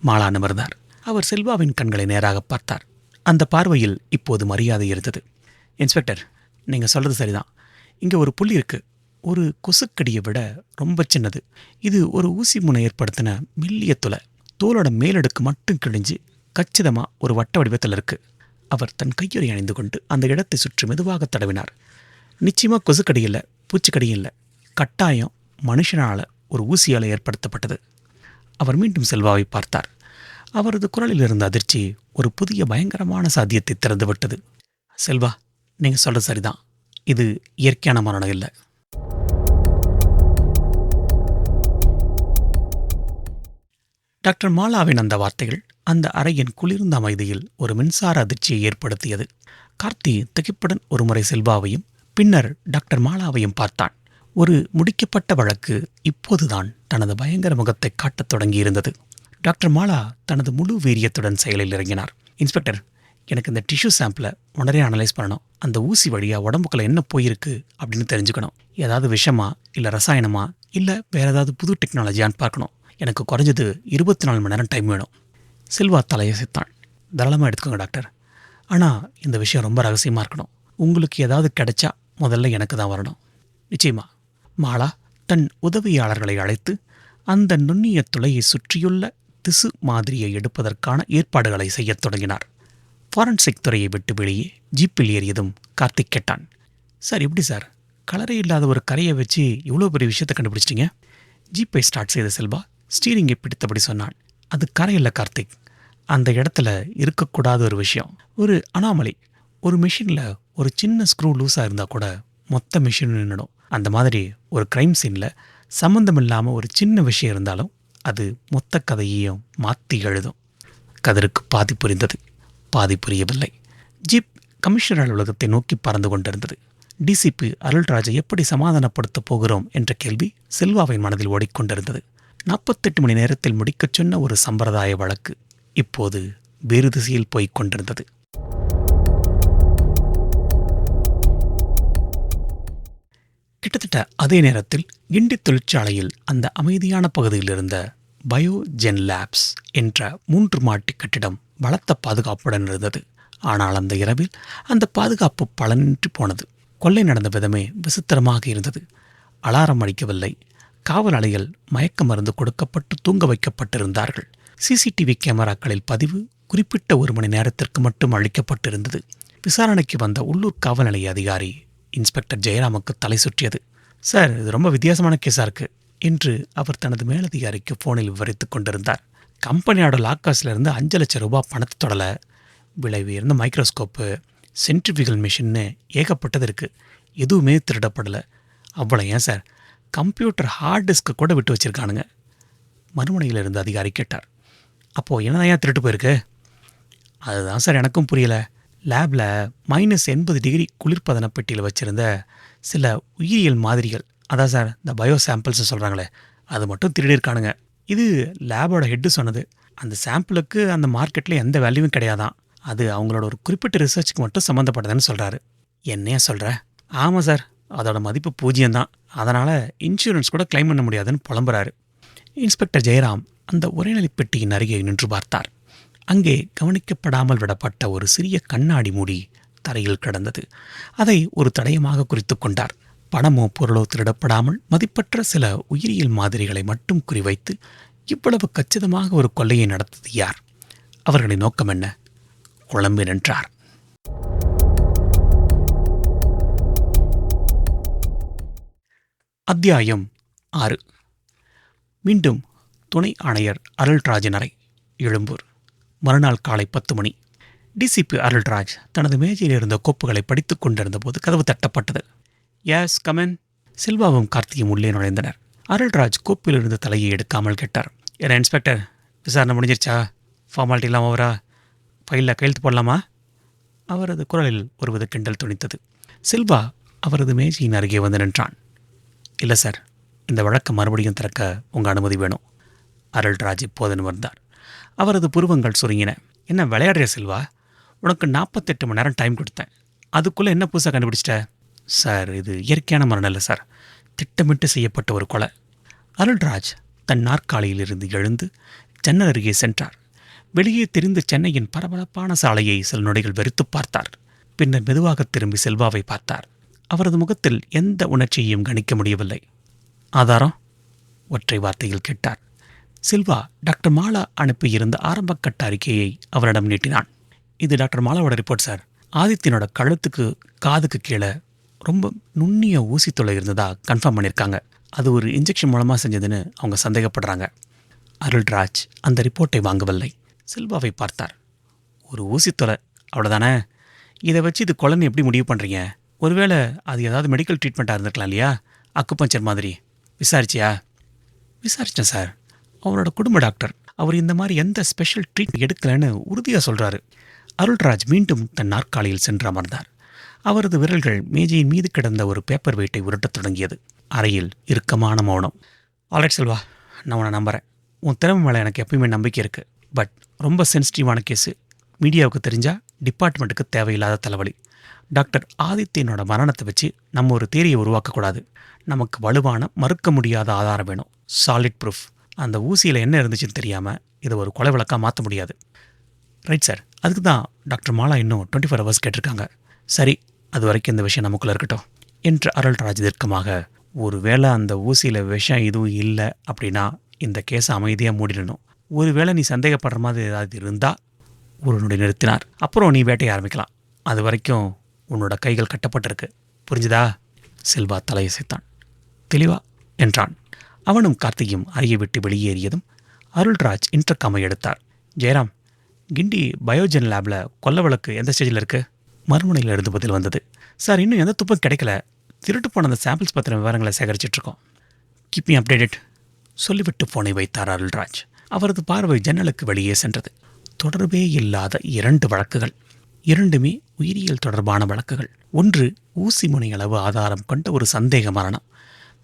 Speaker 1: மாலா நிமிர்ந்தார். அவர் செல்வாவின் கண்களை நேராக பார்த்தார். அந்த பார்வையில் இப்போது மரியாதை இருந்தது. இன்ஸ்பெக்டர், நீங்கள் சொல்கிறது சரிதான். இங்கே ஒரு புள்ளி இருக்கு. ஒரு கொசுக்கடியை விட ரொம்ப சின்னது. இது ஒரு ஊசி முனை ஏற்படுத்தின மெல்லிய துளை. தோலோட மேலடுக்கு மட்டும் கிழிஞ்சு கச்சிதமாக ஒரு வட்ட வடிவத்தில் இருக்கு. அவர் தன் கையுறை அணிந்து கொண்டு அந்த இடத்தை சுற்றி மெதுவாக தடவினார். நிச்சயமாக கொசுக்கடி இல்லை, பூச்சிக்கடியும் இல்லை. கட்டாயம் மனுஷனால் ஒரு ஊசியால் ஏற்படுத்தப்பட்டது. அவர் மீண்டும் செல்வாவை பார்த்தார். அவரது குரலில் இருந்த அதிர்ச்சி ஒரு புதிய பயங்கரமான சாத்தியத்தை திறந்துவிட்டது. செல்வா, நீங்கள் சொல்கிறது சரிதான். இது இயற்கையான மரணம் இல்லை. டாக்டர் மாலாவின் அந்த வார்த்தைகள் அந்த அறையின் குளிர்ந்த அமைதியில் ஒரு மின்சார அதிர்ச்சியை ஏற்படுத்தியது. கார்த்தி திகைப்புடன் ஒருமுறை செல்வாவையும் பின்னர் டாக்டர் மாலாவையும் பார்த்தான். ஒரு முடிக்கப்பட்ட வழக்கு இப்போதுதான் தனது பயங்கர முகத்தை காட்டத் தொடங்கியிருந்தது. டாக்டர் மாலா தனது முழு வீரியத்துடன் செயலில் இறங்கினார். இன்ஸ்பெக்டர், எனக்கு இந்த டிஷ்யூ சாம்பிளை உடனே அனலைஸ் பண்ணணும். அந்த ஊசி வழியாக உடம்புக்குள்ள என்ன போயிருக்கு அப்படின்னு தெரிஞ்சுக்கணும். ஏதாவது விஷமா, இல்லை ரசாயனமா, இல்லை வேற ஏதாவது புது டெக்னாலஜியான்னு பார்க்கணும். எனக்கு குறைஞ்சது 24 மணி நேரம் டைம் வேணும். செல்வா தலையசைத்தான். தாராளமாக எடுத்துக்கோங்க டாக்டர். ஆனால் இந்த விஷயம் ரொம்ப ரகசியமாக இருக்கணும். உங்களுக்கு ஏதாவது கிடைச்சா முதல்ல எனக்கு தான் வரணும். நிச்சயமா. மாலா தன் உதவியாளர்களை அழைத்து அந்த நுண்ணிய துளையை சுற்றியுள்ள திசு மாதிரியை எடுப்பதற்கான ஏற்பாடுகளை செய்யத் தொடங்கினார். ஃபாரன்சிக் துறையை விட்டு வெளியே ஜீப்பில் ஏறியதும் கார்த்திக் கேட்டான். சார், எப்படி சார் கலரே இல்லாத ஒரு கரையை வச்சு இவ்வளோ பெரிய விஷயத்தை கண்டுபிடிச்சிட்டிங்க? ஜீப்பை ஸ்டார்ட் செய்த செல்வா ஸ்டீரிங்கை பிடித்தபடி சொன்னான். அது கரையில்லை கார்த்திக். அந்த இடத்துல இருக்கக்கூடாத ஒரு விஷயம், ஒரு அனாமலி. ஒரு மிஷினில் ஒரு சின்ன ஸ்க்ரூ லூஸாக இருந்தால் கூட மொத்த மிஷின் நின்றுடும். அந்த மாதிரி ஒரு க்ரைம் சீனில் சம்மந்தம் இல்லாமல் ஒரு சின்ன விஷயம் இருந்தாலும் அது மொத்த கதையையும் மாற்றி எழுதும். கதிருக்கு பாதி புரிந்தது, பாதி புரியவில்லை. ஜீப் கமிஷனர் அலுவலகத்தை நோக்கி பறந்து கொண்டிருந்தது. டிசிபி அருள்ராஜை எப்படி சமாதானப்படுத்தப் போகிறோம் என்ற கேள்வி செல்வாவின் மனதில் ஓடிக்கொண்டிருந்தது. 48 மணி நேரத்தில் முடிக்கச் சொன்ன ஒரு சம்பிரதாய வழக்கு இப்போது வேறு திசையில் போய்க் கொண்டிருந்தது. கிட்டத்தட்ட அதே நேரத்தில் கிண்டி தொழிற்சாலையில் அந்த அமைதியான பகுதியில் இருந்த பயோஜென் லேப்ஸ் என்ற 3 மாடி கட்டிடம் பலத்த பாதுகாப்புடன் இருந்தது. ஆனால் அந்த இரவில் அந்த பாதுகாப்பு பலனின்றி போனது. கொள்ளை நடந்த விதமே விசித்திரமாக இருந்தது. அலாரம் அடிக்கவில்லை. காவலாளிகள் மயக்க மருந்து கொடுக்கப்பட்டு தூங்க வைக்கப்பட்டிருந்தார்கள். சிசிடிவி கேமராக்களில் பதிவு குறிப்பிட்ட 1 மணி நேரத்திற்கு மட்டும் அளிக்கப்பட்டிருந்தது. விசாரணைக்கு வந்த உள்ளூர் காவல் நிலைய அதிகாரி இன்ஸ்பெக்டர் ஜெயராமுக்கு தலை சுற்றியது. சார், இது ரொம்ப வித்தியாசமான கேஸாக இருக்குது என்று அவர் தனது மேலதிகாரிக்கு ஃபோனில் விவரித்துக் கொண்டிருந்தார். கம்பெனியோட லாக்கர்ஸ்லேருந்து 5 லட்சம் ரூபாய் பணத்தை தொடலை. விலை உயர்ந்த மைக்ரோஸ்கோப்பு, சென்ட்ரிஃபியூகல் மிஷின்னு ஏகப்பட்டது இருக்குது. எதுவுமே திருடப்படலை. அவ்வளோ ஏன் சார், கம்ப்யூட்டர் ஹார்ட் டிஸ்க்கு கூட விட்டு வச்சுருக்கானுங்க. மறுமுனையில் இருந்த அதிகாரி கேட்டார். அப்போது என்னதான் ஏன் திருட்டு போயிருக்கு? அதுதான் சார் எனக்கும் புரியலை. லேபில் -80 டிகிரி குளிர்பதன பெட்டியில் வச்சுருந்த சில உயிரியல் மாதிரிகள், அதான் சார் இந்த பயோ சாம்பிள்ஸ் சொல்கிறாங்களே, அது மட்டும் திருடியிருக்கானுங்க. இது லேபோட ஹெட்டு சொன்னது. அந்த சாம்பிளுக்கு அந்த மார்க்கெட்டில் எந்த வேல்யூவும் கிடையாதான். அது அவங்களோட ஒரு குறிப்பிட்ட ரிசர்ச்சுக்கு மட்டும் சம்மந்தப்பட்டதுன்னு சொல்கிறாரு. என்னையா சொல்கிற? ஆமாம் சார், அதோட மதிப்பு 0 தான். அதனால் இன்சூரன்ஸ் கூட கிளைம் பண்ண முடியாதுன்னு புலம்புறாரு. இன்ஸ்பெக்டர் ஜெயராம் அந்த உரைநிலை பெட்டியின் அருகே நின்று பார்த்தார். அங்கே கவனிக்கப்படாமல் விடப்பட்ட ஒரு சிறிய கண்ணாடி மூடி தரையில் கிடந்தது. அதை ஒரு தடயமாக குறித்து கொண்டார். பணமோ பொருளோ திருடப்படாமல் மதிப்பற்ற சில உயிரியல் மாதிரிகளை மட்டும் குறிவைத்து இவ்வளவு கச்சிதமாக ஒரு கொள்ளையை நடத்தது யார்? அவர்களின் நோக்கம் என்ன? குழம்பி நின்றார். அத்தியாயம் 6. மீண்டும் துணை ஆணையர் அருள்ராஜின் அறை, எழும்பூர். மறுநாள் காலை 10 மணி. டிசிபி அருள்ராஜ் தனது மேஜையில் இருந்த கோப்புகளை படித்துக் கொண்டிருந்த போது கதவு தட்டப்பட்டது. S, come in. செல்வாவும் கார்த்தியும் உள்ளே நுழைந்தனர். அருள்ராஜ் கோப்பிலிருந்து தலையை எடுக்காமல் கேட்டார். என்ன இன்ஸ்பெக்டர், விசாரணை முடிஞ்சிருச்சா? ஃபார்மாலிட்டிலாம் ஓவரா? ஃபைலில் கையெழுத்து போடலாமா? அவரது குரலில் ஒருவித கிண்டல் துணித்தது. செல்வா அவரது மேஜையின் அருகே வந்து நின்றான். இல்லை சார், இந்த வழக்கை மறுபடியும் திறக்க உங்கள் அனுமதி வேணும். அருள்ராஜ் இப்போது நிமிர்ந்தார். அவரது புருவங்கள் சுருங்கின. என்ன விளையாடுற செல்வா? உனக்கு 48 மணி நேரம் டைம் கொடுத்தேன். அதுக்குள்ளே என்ன புதுசாக கண்டுபிடிச்சிட்ட? சார், இது இயற்கையான மரணம் இல்லை சார், திட்டமிட்டு செய்யப்பட்ட ஒரு கொலை. அருள்ராஜ் தன் நாற்காலியில் இருந்து எழுந்து ஜன்னல் அருகே சென்றார். வெளியே தெரிந்த சென்னையின் பரபரப்பான சாலையை சில நொடிகள் வெறித்துப் பார்த்தார். பின்னர் மெதுவாக திரும்பி செல்வாவை பார்த்தார். அவரது முகத்தில் எந்த உணர்ச்சியையும் கணிக்க முடியவில்லை. ஆதாரம்? ஒற்றை வார்த்தையில் கேட்டார். செல்வா டாக்டர் மாலா அனுப்பியிருந்த ஆரம்பக்கட்ட அறிக்கையை அவரிடம் நீட்டினான். இது டாக்டர் மாலாவோட ரிப்போர்ட் சார். ஆதித்யனோட கழுத்துக்கு காதுக்கு கீழே ரொம்ப நுண்ணிய ஊசி தொலை இருந்ததா கன்ஃபார்ம் பண்ணியிருக்காங்க. அது ஒரு இன்ஜெக்ஷன் மூலமாக செஞ்சதுன்னு அவங்க சந்தேகப்படுறாங்க. அருள்ராஜ் அந்த ரிப்போர்ட்டை வாங்கவில்லை. செல்வாவை பார்த்தார். ஒரு ஊசி தொலை, அவ்வளோதானே? இதை வச்சு இது கொலைன்னு எப்படி முடிவு பண்ணுறீங்க? ஒருவேளை அது ஏதாவது மெடிக்கல் ட்ரீட்மெண்ட்டாக இருந்திருக்கலாம் இல்லையா? அக்குபஞ்சர் மாதிரி. விசாரிச்சியா? விசாரித்தேன் சார். அவரோட குடும்ப டாக்டர். அவர் இந்த மாதிரி எந்த ஸ்பெஷல் ட்ரீட்மெண்ட் எடுக்கலைன்னு உறுதியாக சொல்கிறாரு. அருள்ராஜ் மீண்டும் தன் நாற்காலியில் சென்று அமர்ந்தார். அவரது விரல்கள் மேஜையின் மீது கிடந்த ஒரு பேப்பர் வெயிட்டை உருட்டத் தொடங்கியது. அறையில் இறுக்கமான மௌனம். ஆல்ரைட் செல்வா, நான் உன்னை நம்புகிறேன். உன் திறமை மேலே எனக்கு எப்பயுமே நம்பிக்கை இருக்குது. பட் ரொம்ப சென்சிட்டிவான கேஸு. மீடியாவுக்கு தெரிஞ்சால் டிபார்ட்மெண்ட்டுக்கு தேவையில்லாத தலைவலி. டாக்டர் ஆதித்யனோட மரணத்தை வச்சு நம்ம ஒரு தேரியை உருவாக்கக்கூடாது. நமக்கு வலுவான மறுக்க முடியாத ஆதாரம் வேணும். Solid proof. அந்த ஊசியில் என்ன இருந்துச்சுன்னு தெரியாமல் இதை ஒரு கொலை வழக்காக மாற்ற முடியாது. Right sir. அதுக்கு தான் டாக்டர் மாலா இன்னும் 24 ஹவர்ஸ் கேட்டிருக்காங்க. சரி, அது வரைக்கும் இந்த விஷயம் நமக்குள்ளே இருக்கட்டும் என்று அருள்ராஜ் தீர்க்கமாக. ஒரு வேளை அந்த ஊசியில் விஷம் எதுவும் இல்லை அப்படின்னா இந்த கேஸை அமைதியாக மூடிடணும். ஒருவேளை நீ சந்தேகப்படுற மாதிரி ஏதாவது இருந்தால் ஒரு நொடி நிறுத்தினார். அப்புறம் நீ வேட்டையை ஆரம்பிக்கலாம். அது வரைக்கும் உன்னோட கைகள் கட்டப்பட்டிருக்கு. புரிஞ்சுதா? செல்வா தலையசைத்தான். தெளிவா என்றான். அவனும் கார்த்தியும் அறையை விட்டு வெளியேறியதும் அருள்ராஜ் இன்டர்காமை எடுத்தார். ஜெயராம், கிண்டி பயோஜென் லேபில் கொல்ல வழக்கு எந்த ஸ்டேஜில் இருக்குது? மறுமுனையில் இருந்து பதில் வந்தது. சார், இன்னும் எந்த துப்பும் கிடைக்கல. திருட்டு போன அந்த சாம்பிள்ஸ் பற்றின விவரங்களை சேகரிச்சிட்ருக்கோம். கீப் மீ அப்டேட்டட் சொல்லிவிட்டு போனை வைத்தார் அருள்ராஜ். அவரது பார்வை ஜன்னலுக்கு வெளியே சென்றது. தொடர்பே இல்லாத 2 வழக்குகள். 2மே உயிரியல் தொடர்பான வழக்குகள். ஒன்று ஊசி முனை அளவு ஆதாரம் கொண்ட ஒரு சந்தேக மரணம்.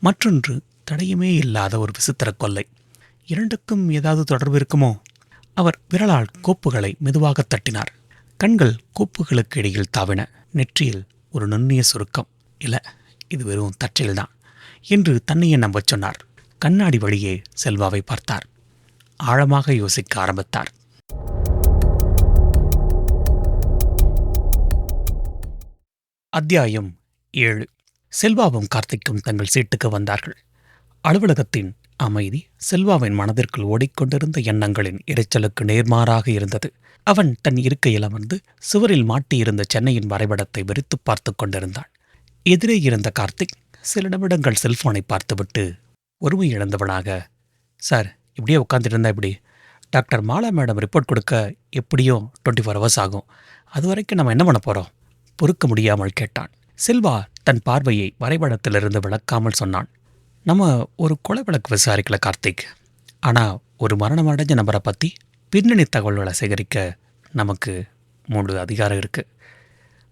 Speaker 1: மற்றொன்று தடையுமே இல்லாத ஒரு விசித்திர கொள்ளை. 2க்கும் ஏதாவது தொடர்பு இருக்குமோ? அவர் விரலால் கோப்புகளை மெதுவாக தட்டினார். கண்கள் கோப்புகளுக்கு இடையில் தாவின. நெற்றியில் ஒரு நுண்ணிய சுருக்கம். இல்லை, இது வெறும் தற்செயல்தான் என்று தன்னையே நம்பச் சொன்னார். கண்ணாடி வழியே செல்வாவை பார்த்தார். ஆழமாக யோசிக்க ஆரம்பித்தார். அத்தியாயம் 7. செல்வாவும் கார்த்திக்கும் தங்கள் சீட்டுக்கு வந்தார்கள். அலுவலகத்தின் அமைதி செல்வாவின் மனதிற்குள் ஓடிக்கொண்டிருந்த எண்ணங்களின் இரைச்சலுக்கு நேர்மாறாக இருந்தது. அவன் தன் இருக்கையில் அமர்ந்து சுவரில் மாட்டியிருந்த சென்னையின் வரைபடத்தை வெறித்து பார்த்து கொண்டிருந்தான். எதிரே இருந்த கார்த்திக் சில நிமிடங்கள் செல்போனை பார்த்துவிட்டு ஒருமை இழந்தவனாக, சார், இப்படியே உட்காந்துட்டு இருந்தா இப்படி? டாக்டர் மாலா மேடம் ரிப்போர்ட் கொடுக்க எப்படியோ 24 ஹவர்ஸ் ஆகும். அது வரைக்கும் நம்ம என்ன பண்ண போகிறோம்? பொறுக்க முடியாமல் கேட்டான். செல்வா தன் பார்வையை வரைபடத்திலிருந்து விளக்காமல் சொன்னான். நம்ம ஒரு கொலை வழக்கு விசாரிக்கல கார்த்திக். ஆனால் ஒரு மரணம் அடைஞ்ச நபரை பற்றி பின்னணி தகவல்களை சேகரிக்க நமக்கு முழு அதிகாரம் இருக்குது.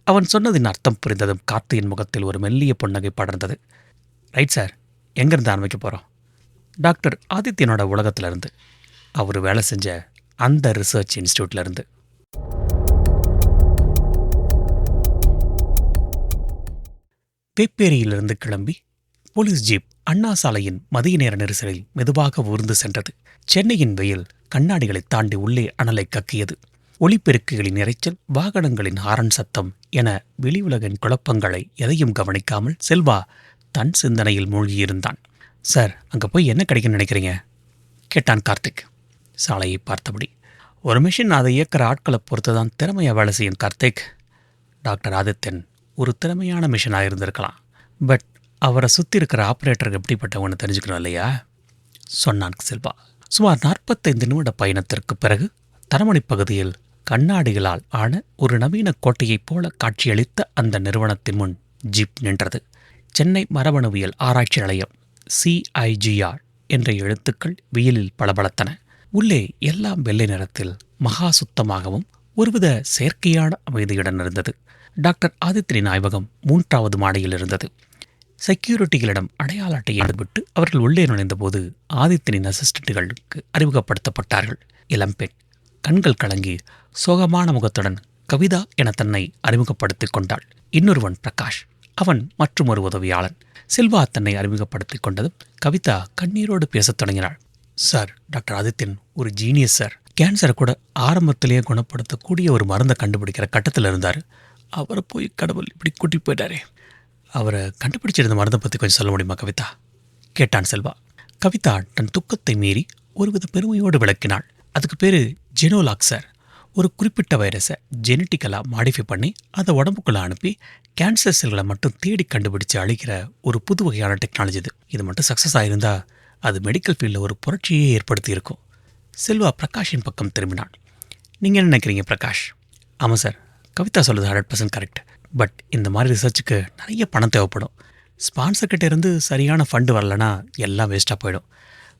Speaker 1: அவன் சொன்னதின் அர்த்தம் புரிந்ததும் கார்த்தியின் முகத்தில் ஒரு மெல்லிய புன்னகை படர்ந்தது. ரைட் சார், எங்கேருந்து ஆரம்பிக்க போகிறோம்? டாக்டர் ஆதித்யனோட உலகத்திலிருந்து. அவர் வேலை செஞ்ச அந்த ரிசர்ச் இன்ஸ்டியூட்லேருந்து. பேப்பேரியிலிருந்து கிளம்பி போலீஸ் ஜீப் அண்ணா சாலையின் மதிய நேர நெரிசலில் மெதுவாக ஊர்ந்து சென்றது. சென்னையின் வெயில் கண்ணாடிகளை தாண்டி உள்ளே அனலை கக்கியது. ஒலிபெருக்குகளின் இரைச்சல், வாகனங்களின் ஹாரன் சத்தம் என வெளி உலகின் குழப்பங்களை எதையும் கவனிக்காமல் செல்வா தன் சிந்தனையில் மூழ்கியிருந்தான். சார், அங்கே போய் என்ன கிடைக்குன்னு நினைக்கிறீங்க? கேட்டான் கார்த்திக் சாலையை பார்த்தபடி. ஒரு மிஷின் அதை இயக்கிற ஆட்களை பொறுத்து தான் திறமையாக வேலை செய்யும் கார்த்திக். டாக்டர் ஆதித்யன் ஒரு திறமையான மிஷினாக இருந்திருக்கலாம். பட் அவரை சுற்றி இருக்கிற ஆப்ரேட்டர் எப்படிப்பட்டவன்னு தெரிஞ்சுக்கணும் இல்லையா? சொன்னான் செல்வா. சுமார் 45 நிமிட பயணத்திற்கு பிறகு தரமணி பகுதியில் கண்ணாடிகளால் ஆன ஒரு நவீன கோட்டையைப் போல காட்சியளித்த அந்த நிறுவனத்தின் முன் ஜீப் நின்றது. சென்னை மரபணுவியல் ஆராய்ச்சி நிலையம், CIGR என்ற எழுத்துக்கள் வெயிலில் பளபளத்தன. உள்ளே எல்லாம் வெள்ளை நிறத்தில் மகா சுத்தமாகவும் ஒருவித செயற்கையான அமைதியுடன் இருந்தது. டாக்டர் ஆதித்யனின் ஆய்வகம் 3வது மாடியில் இருந்தது. செக்யூரிட்டிகளிடம் அடையாள அட்டையை விட்டு அவர்கள் உள்ளே நுழைந்தபோது ஆதித்யனின் அசிஸ்டண்ட்டுகளுக்கு அறிமுகப்படுத்தப்பட்டார்கள். இளம்பெண், கண்கள் கலங்கி சோகமான முகத்துடன் கவிதா என தன்னை அறிமுகப்படுத்திக் கொண்டாள். இன்னொருவன் பிரகாஷ், அவன் மற்றும் ஒரு உதவியாளன். செல்வா தன்னை அறிமுகப்படுத்திக் கொண்டதும் கவிதா கண்ணீரோடு பேசத் தொடங்கினாள். சார், டாக்டர் ஆதித்யன் ஒரு ஜீனியஸ் சார். கேன்சரை கூட ஆரம்பத்திலேயே குணப்படுத்தக்கூடிய ஒரு மருந்தை கண்டுபிடிக்கிற கட்டத்தில் இருந்தார். அவரை போய் கடவுள் இப்படி கூட்டி போயிட்டாரே. அவரை கண்டுபிடிச்சிருந்த மருந்தை பற்றி கொஞ்சம் சொல்ல முடியுமா கவிதா? கேட்டான் செல்வா. கவிதா தன் துக்கத்தை மீறி ஒருவித பெருமையோடு விளக்கினாள். அதுக்கு பேர் ஜெனோலாக் சார். ஒரு குறிப்பிட்ட வைரஸை ஜெனட்டிக்கலாக மாடிஃபை பண்ணி அதை உடம்புக்குள்ளே அனுப்பி கேன்சர் செல்களை மட்டும் தேடி கண்டுபிடிச்சு அழிக்கிற ஒரு புது வகையான டெக்னாலஜி இது. இது மட்டும் சக்ஸஸ் ஆகியிருந்தால் அது மெடிக்கல் ஃபீல்டில் ஒரு புரட்சியே ஏற்படுத்தி இருக்கும். செல்வா பிரகாஷின் பக்கம் திரும்பினான். நீங்கள் என்ன நினைக்கிறீங்க பிரகாஷ்? ஆமாம் சார், கவிதா சொல்லுது 100% கரெக்ட். பட் இந்த மாதிரி ரிசர்ச்சுக்கு நிறைய பணம் தேவைப்படும். ஸ்பான்சர்கிட்ட இருந்து சரியான ஃபண்டு வரலன்னா எல்லாம் வேஸ்ட்டாக போயிடும்.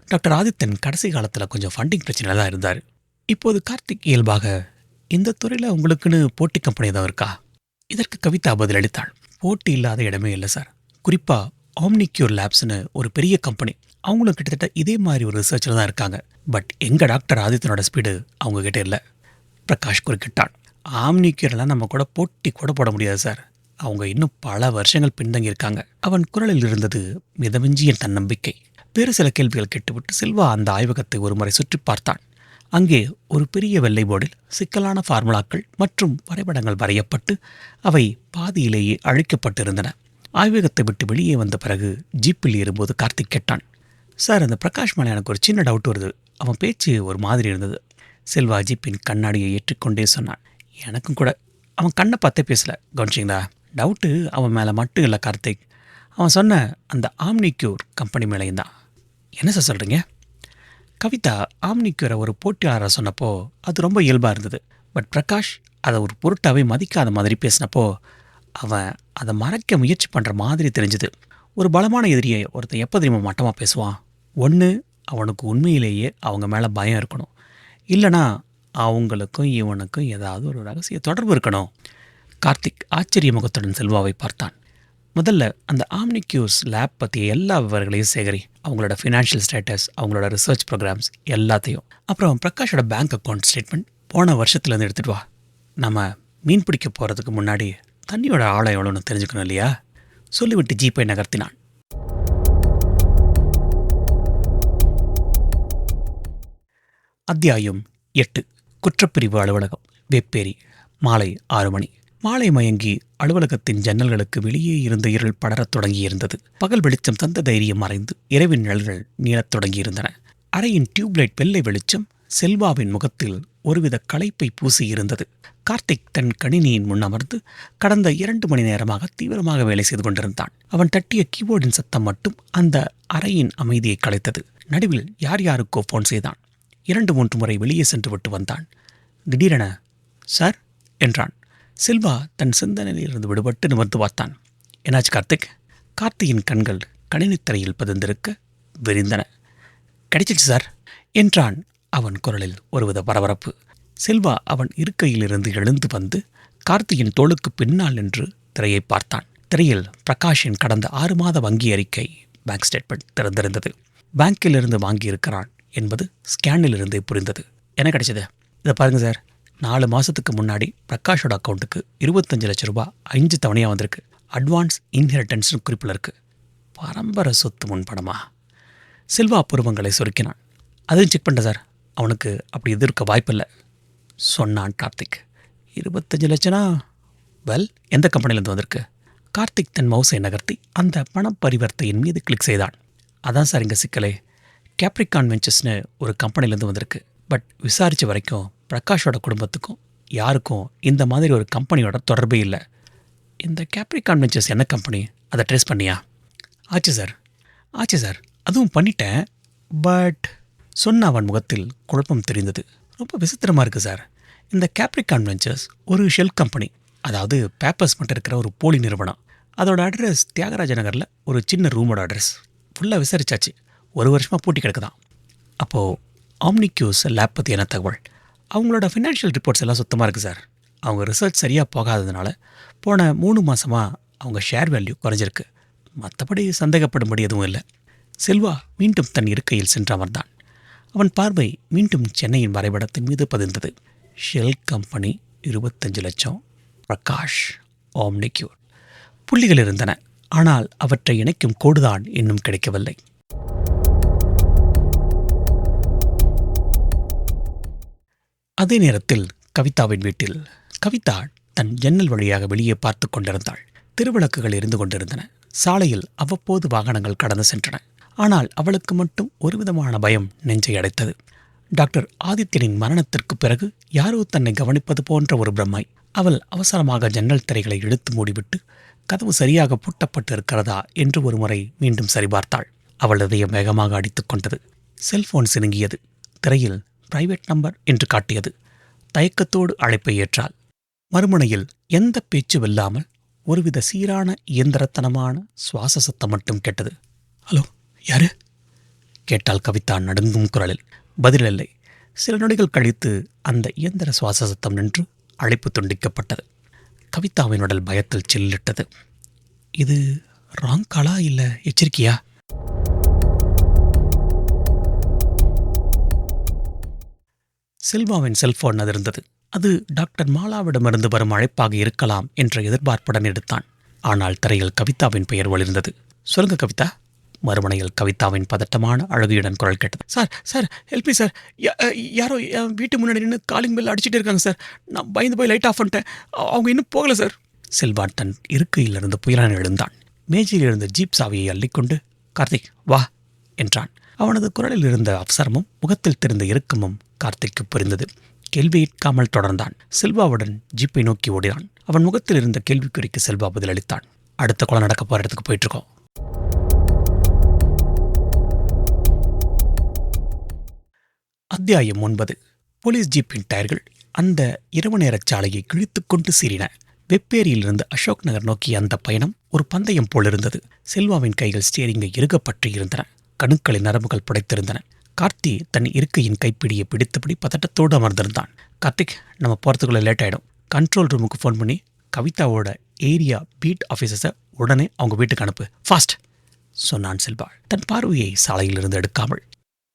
Speaker 1: டாக்டர் ஆதித்தன் கடைசி காலத்தில் கொஞ்சம் ஃபண்டிங் பிரச்சனை தான் இருந்தார். இப்போது கார்த்திக் இயல்பாக இந்த துறையில் உங்களுக்குன்னு போட்டி கம்பெனி தான் இருக்கா? இதற்கு கவிதா பதிலளித்தாள். போட்டி இல்லாத இடமே இல்லை சார். குறிப்பாக ஆம்னிக்யூர் லேப்ஸ்னு ஒரு பெரிய கம்பெனி, அவங்களும் கிட்டத்தட்ட இதே மாதிரி ஒரு ரிசர்ச்சில் தான் இருக்காங்க. பட் எங்கள் டாக்டர் ஆதித்தனோட ஸ்பீடு அவங்கக்கிட்ட இல்லை. பிரகாஷ் குறுக்கிட்டான். ஆம்னிக்யூர்லாம் நம்ம கூட போட்டி கூட போட முடியாது சார். அவங்க இன்னும் பல வருஷங்கள் பின்தங்கியிருக்காங்க. அவன் குரலில் இருந்தது மிதமிஞ்சிய தன்னம்பிக்கை. வேறு சில கேள்விகள் கேட்டுவிட்டு செல்வா அந்த ஆய்வகத்தை ஒரு முறை சுற்றி பார்த்தான். அங்கே ஒரு பெரிய வெள்ளை போர்டில் சிக்கலான ஃபார்முலாக்கள் மற்றும் வரைபடங்கள் வரையப்பட்டு அவை பாதியிலேயே அழிக்கப்பட்டிருந்தன. ஆய்வகத்தை விட்டு வெளியே வந்த பிறகு ஜீப்பில் ஏறும்போது கார்த்திக் கேட்டான். சார், அந்த பிரகாஷ் மேலே எனக்கு ஒரு சின்ன டவுட் வருது. அவன் பேச்சு ஒரு மாதிரி இருந்தது. செல்வா ஜீப்பின் கண்ணாடியை ஏற்றிக்கொண்டே சொன்னான். எனக்கும் கூட. அவன் கண்ணை பார்த்தே பேசலை, கவனிச்சிங்களா? டவுட்டு அவன் மேலே மட்டும் இல்லை கார்த்திக், அவன் சொன்ன அந்த ஆம்னிக்யூர் கம்பெனி மேலேயும் தான். என்ன சார் சொல்கிறீங்க? கவிதா ஆம்னிக்யூரை ஒரு போட்டியாளராக சொன்னப்போ அது ரொம்ப இயல்பாக இருந்தது. பட் பிரகாஷ் அதை ஒரு பொருட்டாகவே மதிக்காத மாதிரி பேசினப்போ அவன் அதை மறைக்க முயற்சி பண்ணுற மாதிரி தெரிஞ்சுது. ஒரு பலமான எதிரியை ஒருத்தன் எப்போ தெரியுமா மட்டமாக பேசுவான்? ஒன்று அவனுக்கு உண்மையிலேயே அவங்க மேலே பயம் இருக்கணும், இல்லைனா அவங்களுக்கும் இவனுக்கும் ஏதாவது ஒரு ரகசிய தொடர்பு இருக்கணும். கார்த்திக் ஆச்சரிய முகத்துடன் செல்வாவை பார்த்தான். முதல்ல அந்த ஆம்னிக்யூஸ் லேப் பற்றிய எல்லா விவரங்களையும் சேகரி. அவங்களோட ஃபினான்ஷியல் ஸ்டேட்டஸ், அவங்களோட ரிசர்ச் ப்ரோக்ராம்ஸ் எல்லாத்தையும். அப்புறம் பிரகாஷோட பேங்க் அக்கௌண்ட் ஸ்டேட்மெண்ட் போன வருஷத்துலேருந்து எடுத்துகிட்டு வா. நம்ம மீன் பிடிக்க போகிறதுக்கு முன்னாடி தண்ணியோட ஆழம் எவ்வளோன்னு தெரிஞ்சுக்கணும் இல்லையா? சொல்லிவிட்டு ஜீப்பை நகர்த்தினான். அத்தியாயம் 8. குற்றப்பிரிவு அலுவலகம், வேப்பேரி. மாலை 6 மணி. மாலை மயங்கி அலுவலகத்தின் ஜன்னல்களுக்கு வெளியே இருந்த இருள் படரத் தொடங்கியிருந்தது. பகல் வெளிச்சம் தந்த தைரியம் மறைந்து இரவின் நிழல்கள் நீளத் தொடங்கியிருந்தன. அறையின் டியூப்லைட் வெள்ளை வெளிச்சம் செல்வாவின் முகத்தில் ஒருவித களைப்பை பூசியிருந்தது. கார்த்திக் தன் கணினியின் முன் அமர்ந்து கடந்த 2 மணி நேரமாக தீவிரமாக வேலை செய்து கொண்டிருந்தான். அவன் தட்டிய கீபோர்டின் சத்தம் மட்டும் அந்த அறையின் அமைதியை கலைத்தது. நடுவில் யார் யாருக்கோ ஃபோன் செய்தான். 2-3 முறை வெளியே சென்று விட்டு வந்தான். திடீரென சார் என்றான். செல்வா தன் சிந்தனையிலிருந்து விடுபட்டு நிமிர்ந்து பார்த்தான். என்னாச்சு கார்த்திக்? கார்த்தியின் கண்கள் கணினித்தரையில் பதிந்திருக்க விரிந்தன. கிடைச்சிச்சு சார் என்றான். அவன் குரலில் ஒருவித பரபரப்பு. செல்வா அவன் இருக்கையிலிருந்து எழுந்து வந்து கார்த்தியின் தோளுக்கு பின்னால் நின்று திரையை பார்த்தான். திரையில் பிரகாஷின் கடந்த 6 மாத வங்கி அறிக்கை, பேங்க் ஸ்டேட்மெண்ட் திறந்திருந்தது. பேங்கிலிருந்து வாங்கியிருக்கிறான் என்பது ஸ்கேனிலிருந்தே புரிந்தது. என்ன கிடைச்சது? இதை பாருங்க சார். 4 மாதத்துக்கு முன்னாடி பிரகாஷோட அக்கௌண்ட்டுக்கு 25 லட்சம் ரூபாய் 5 தவணையாக வந்திருக்கு. அட்வான்ஸ் இன்ஹெரிட்டன்ஸ்னு குறிப்பில் இருக்குது. பரம்பரை சொத்து முன்படமா? செல்வா பருவங்களை சொருக்கினான். அதையும் செக் பண்ணிட்டேன் சார். அவனுக்கு அப்படி எது இருக்க வாய்ப்பில்லை சொன்னான் கார்த்திக். 25 லட்சம்னா வெல், எந்த கம்பெனிலேருந்து வந்திருக்கு? கார்த்திக் தன் மவுஸை நகர்த்தி அந்த பண பரிவர்த்தையின் மீது கிளிக் செய்தான். அதான் சார் இங்கே சிக்கலே. கேப்ரிகான் வெஞ்சர்ஸ்னு ஒரு கம்பெனிலேருந்து வந்திருக்கு. பட் விசாரித்த வரைக்கும் பிரகாஷோட குடும்பத்துக்கும் யாருக்கும் இந்த மாதிரி ஒரு கம்பெனியோட தொடர்பே இல்லை. இந்த கேப்ரிகான் வெஞ்சர்ஸ் என்ன கம்பெனி? அதை ட்ரேஸ் பண்ணியா? ஆச்சு சார், அதுவும் பண்ணிட்டேன். பட் சொன்ன அவன் முகத்தில் குழப்பம் தெரிந்தது. ரொம்ப விசித்திரமாக இருக்குது சார். இந்த கேப்ரிகான் வெஞ்சர்ஸ் ஒரு ஷெல் கம்பெனி, அதாவது பேப்பர்ஸ் மட்டும் இருக்கிற ஒரு போலி நிறுவனம். அதோட அட்ரஸ் தியாகராஜ நகரில் ஒரு சின்ன ரூமோட அட்ரஸ். ஃபுல்லாக விசாரிச்சாச்சு. 1 வருஷமாக பூட்டி கிடக்குதான். அப்போது ஆம்னிக்யூஸ் லேப் பற்றி என்ன தகவல்? அவங்களோட ஃபினான்ஷியல் ரிப்போர்ட்ஸ் எல்லாம் சுத்தமாக இருக்குது சார். அவங்க ரிசர்ச் சரியாக போகாததுனால போன 3 மாதமாக அவங்க ஷேர் வேல்யூ குறைஞ்சிருக்கு. மற்றபடி சந்தேகப்படும்படி எதுவும் இல்லை. செல்வா மீண்டும் தன் இருக்கையில் சென்று அமர்ந்தான். அவன் பார்வை மீண்டும் சென்னையின் வரைபடத்தின் மீது பதிந்தது. ஷெல் கம்பெனி 25 லட்சம், பிரகாஷ், ஆம்னிக்யூர். புள்ளிகள் இருந்தன. ஆனால் அவற்றை இணைக்கும் கோடுதான் இன்னும் கிடைக்கவில்லை. அதே நேரத்தில் கவிதாவின் வீட்டில் கவிதா தன் ஜன்னல் வழியாக வெளியே பார்த்து கொண்டிருந்தாள். திருவிளக்குகள் எரிந்து கொண்டிருந்தன. சாலையில் அவ்வப்போது வாகனங்கள் கடந்து சென்றன. ஆனால் அவளுக்கு மட்டும் ஒருவிதமான பயம் நெஞ்சை அடைத்தது. டாக்டர் ஆதித்யனின் மரணத்திற்கு பிறகு யாரோ தன்னை கவனிப்பது போன்ற ஒரு பிரம்மை. அவள் அவசரமாக ஜன்னல் திரைகளை இழுத்து மூடிவிட்டு கதவு சரியாக பூட்டப்பட்டு இருக்கிறதா என்று ஒரு முறை மீண்டும் சரிபார்த்தாள். அவள் இதயம் வேகமாக அடித்துக் கொண்டது. செல்போன் சினுங்கியது. திரையில் பிரைவேட் நம்பர் என்று காட்டியது. தயக்கத்தோடு அழைப்பை ஏற்றாள். மறுமுனையில் எந்த பேச்சுமில்லாமல் ஒருவித சீரான இயந்திரத்தனமான சுவாச சத்தம் மட்டும் கேட்டது. ஹலோ, யாரு? கேட்டாள் கவிதா நடுங்கும் குரலில். பதிலில்லை. சில நொடிகள் கழித்து அந்த இயந்திர சுவாச சத்தம் நின்று அழைப்பு துண்டிக்கப்பட்டது. கவிதாவின் உடல் பயத்தில் சில்லிட்டது. இது ராங் காலா இல்லை எச்சரிக்கையா? செல்வாவின் செல்போன் அதிர்ந்தது. அது டாக்டர் மாலாவிடமிருந்து வரும் அழைப்பாக இருக்கலாம் என்ற எதிர்பார்ப்புடன் எடுத்தான். ஆனால் திரையில் கவிதாவின் பெயர் ஒளிர்ந்தது. சொல்லுங்க கவிதா. மறுமுனையில் கவிதாவின் பதட்டமான அழகியுடன் குரல் கேட்டது. Sir sir help me sir. யாரோ என் வீட்டு முன்னாடி நின்று காலிங் பெல் அடிச்சுட்டே இருக்காங்க சார். நான் பயந்து போய் லைட் ஆஃப் பண்ணிட்டேன். அவங்க இன்னும் போகலை சார். செல்வா தன் இருக்கையிலிருந்து புயலான எழுந்தான். மேஜையில் இருந்த ஜீப் சாவியை அள்ளிக்கொண்டு கார்த்திக் வா என்றான். அவனது குரலில் இருந்த அவசரமும் முகத்தில் தெரிந்த இறுக்கமும் கார்த்திக்கு புரிந்தது. கேள்வி கேட்காமல் தொடர்ந்தான். செல்வாவுடன் ஜீப்பை நோக்கி ஓடினான். அவன் முகத்தில் இருந்த கேள்விக்குறிக்கு செல்வா பதிலளித்தான். அடுத்த கொலை நடக்க போற இடத்துக்கு போயிட்டு இருக்கோம். அத்தியாயம் 9. போலீஸ் ஜீப்பின் டயர்கள் அந்த இரவு நேரச் சாலையை கிழித்துக்கொண்டு சீறின. வெப்பேரியிலிருந்து அசோக் நகர் நோக்கிய அந்த பயணம் ஒரு பந்தயம் போலிருந்தது. செல்வாவின் கைகள் ஸ்டேரிங்கை இறுகப்பற்றி இருந்தன. கணுக்களின் நரம்புகள் புடைத்திருந்தன. கார்த்தி தன் இருக்கையின் கைப்பிடியை பிடித்தபடி பதட்டத்தோடு அமர்ந்திருந்தான். கார்த்திக், நம்ம போகிறதுக்குள்ளே லேட் ஆகிடும். கண்ட்ரோல் ரூமுக்கு ஃபோன் பண்ணி கவிதாவோட ஏரியா பீட் ஆஃபீஸர்ஸை உடனே அவங்க வீட்டுக்கு அனுப்பு, ஃபாஸ்ட் சொன்னான் செல்வா, தன் பார்வையை சாலையிலிருந்து எடுக்காமல்.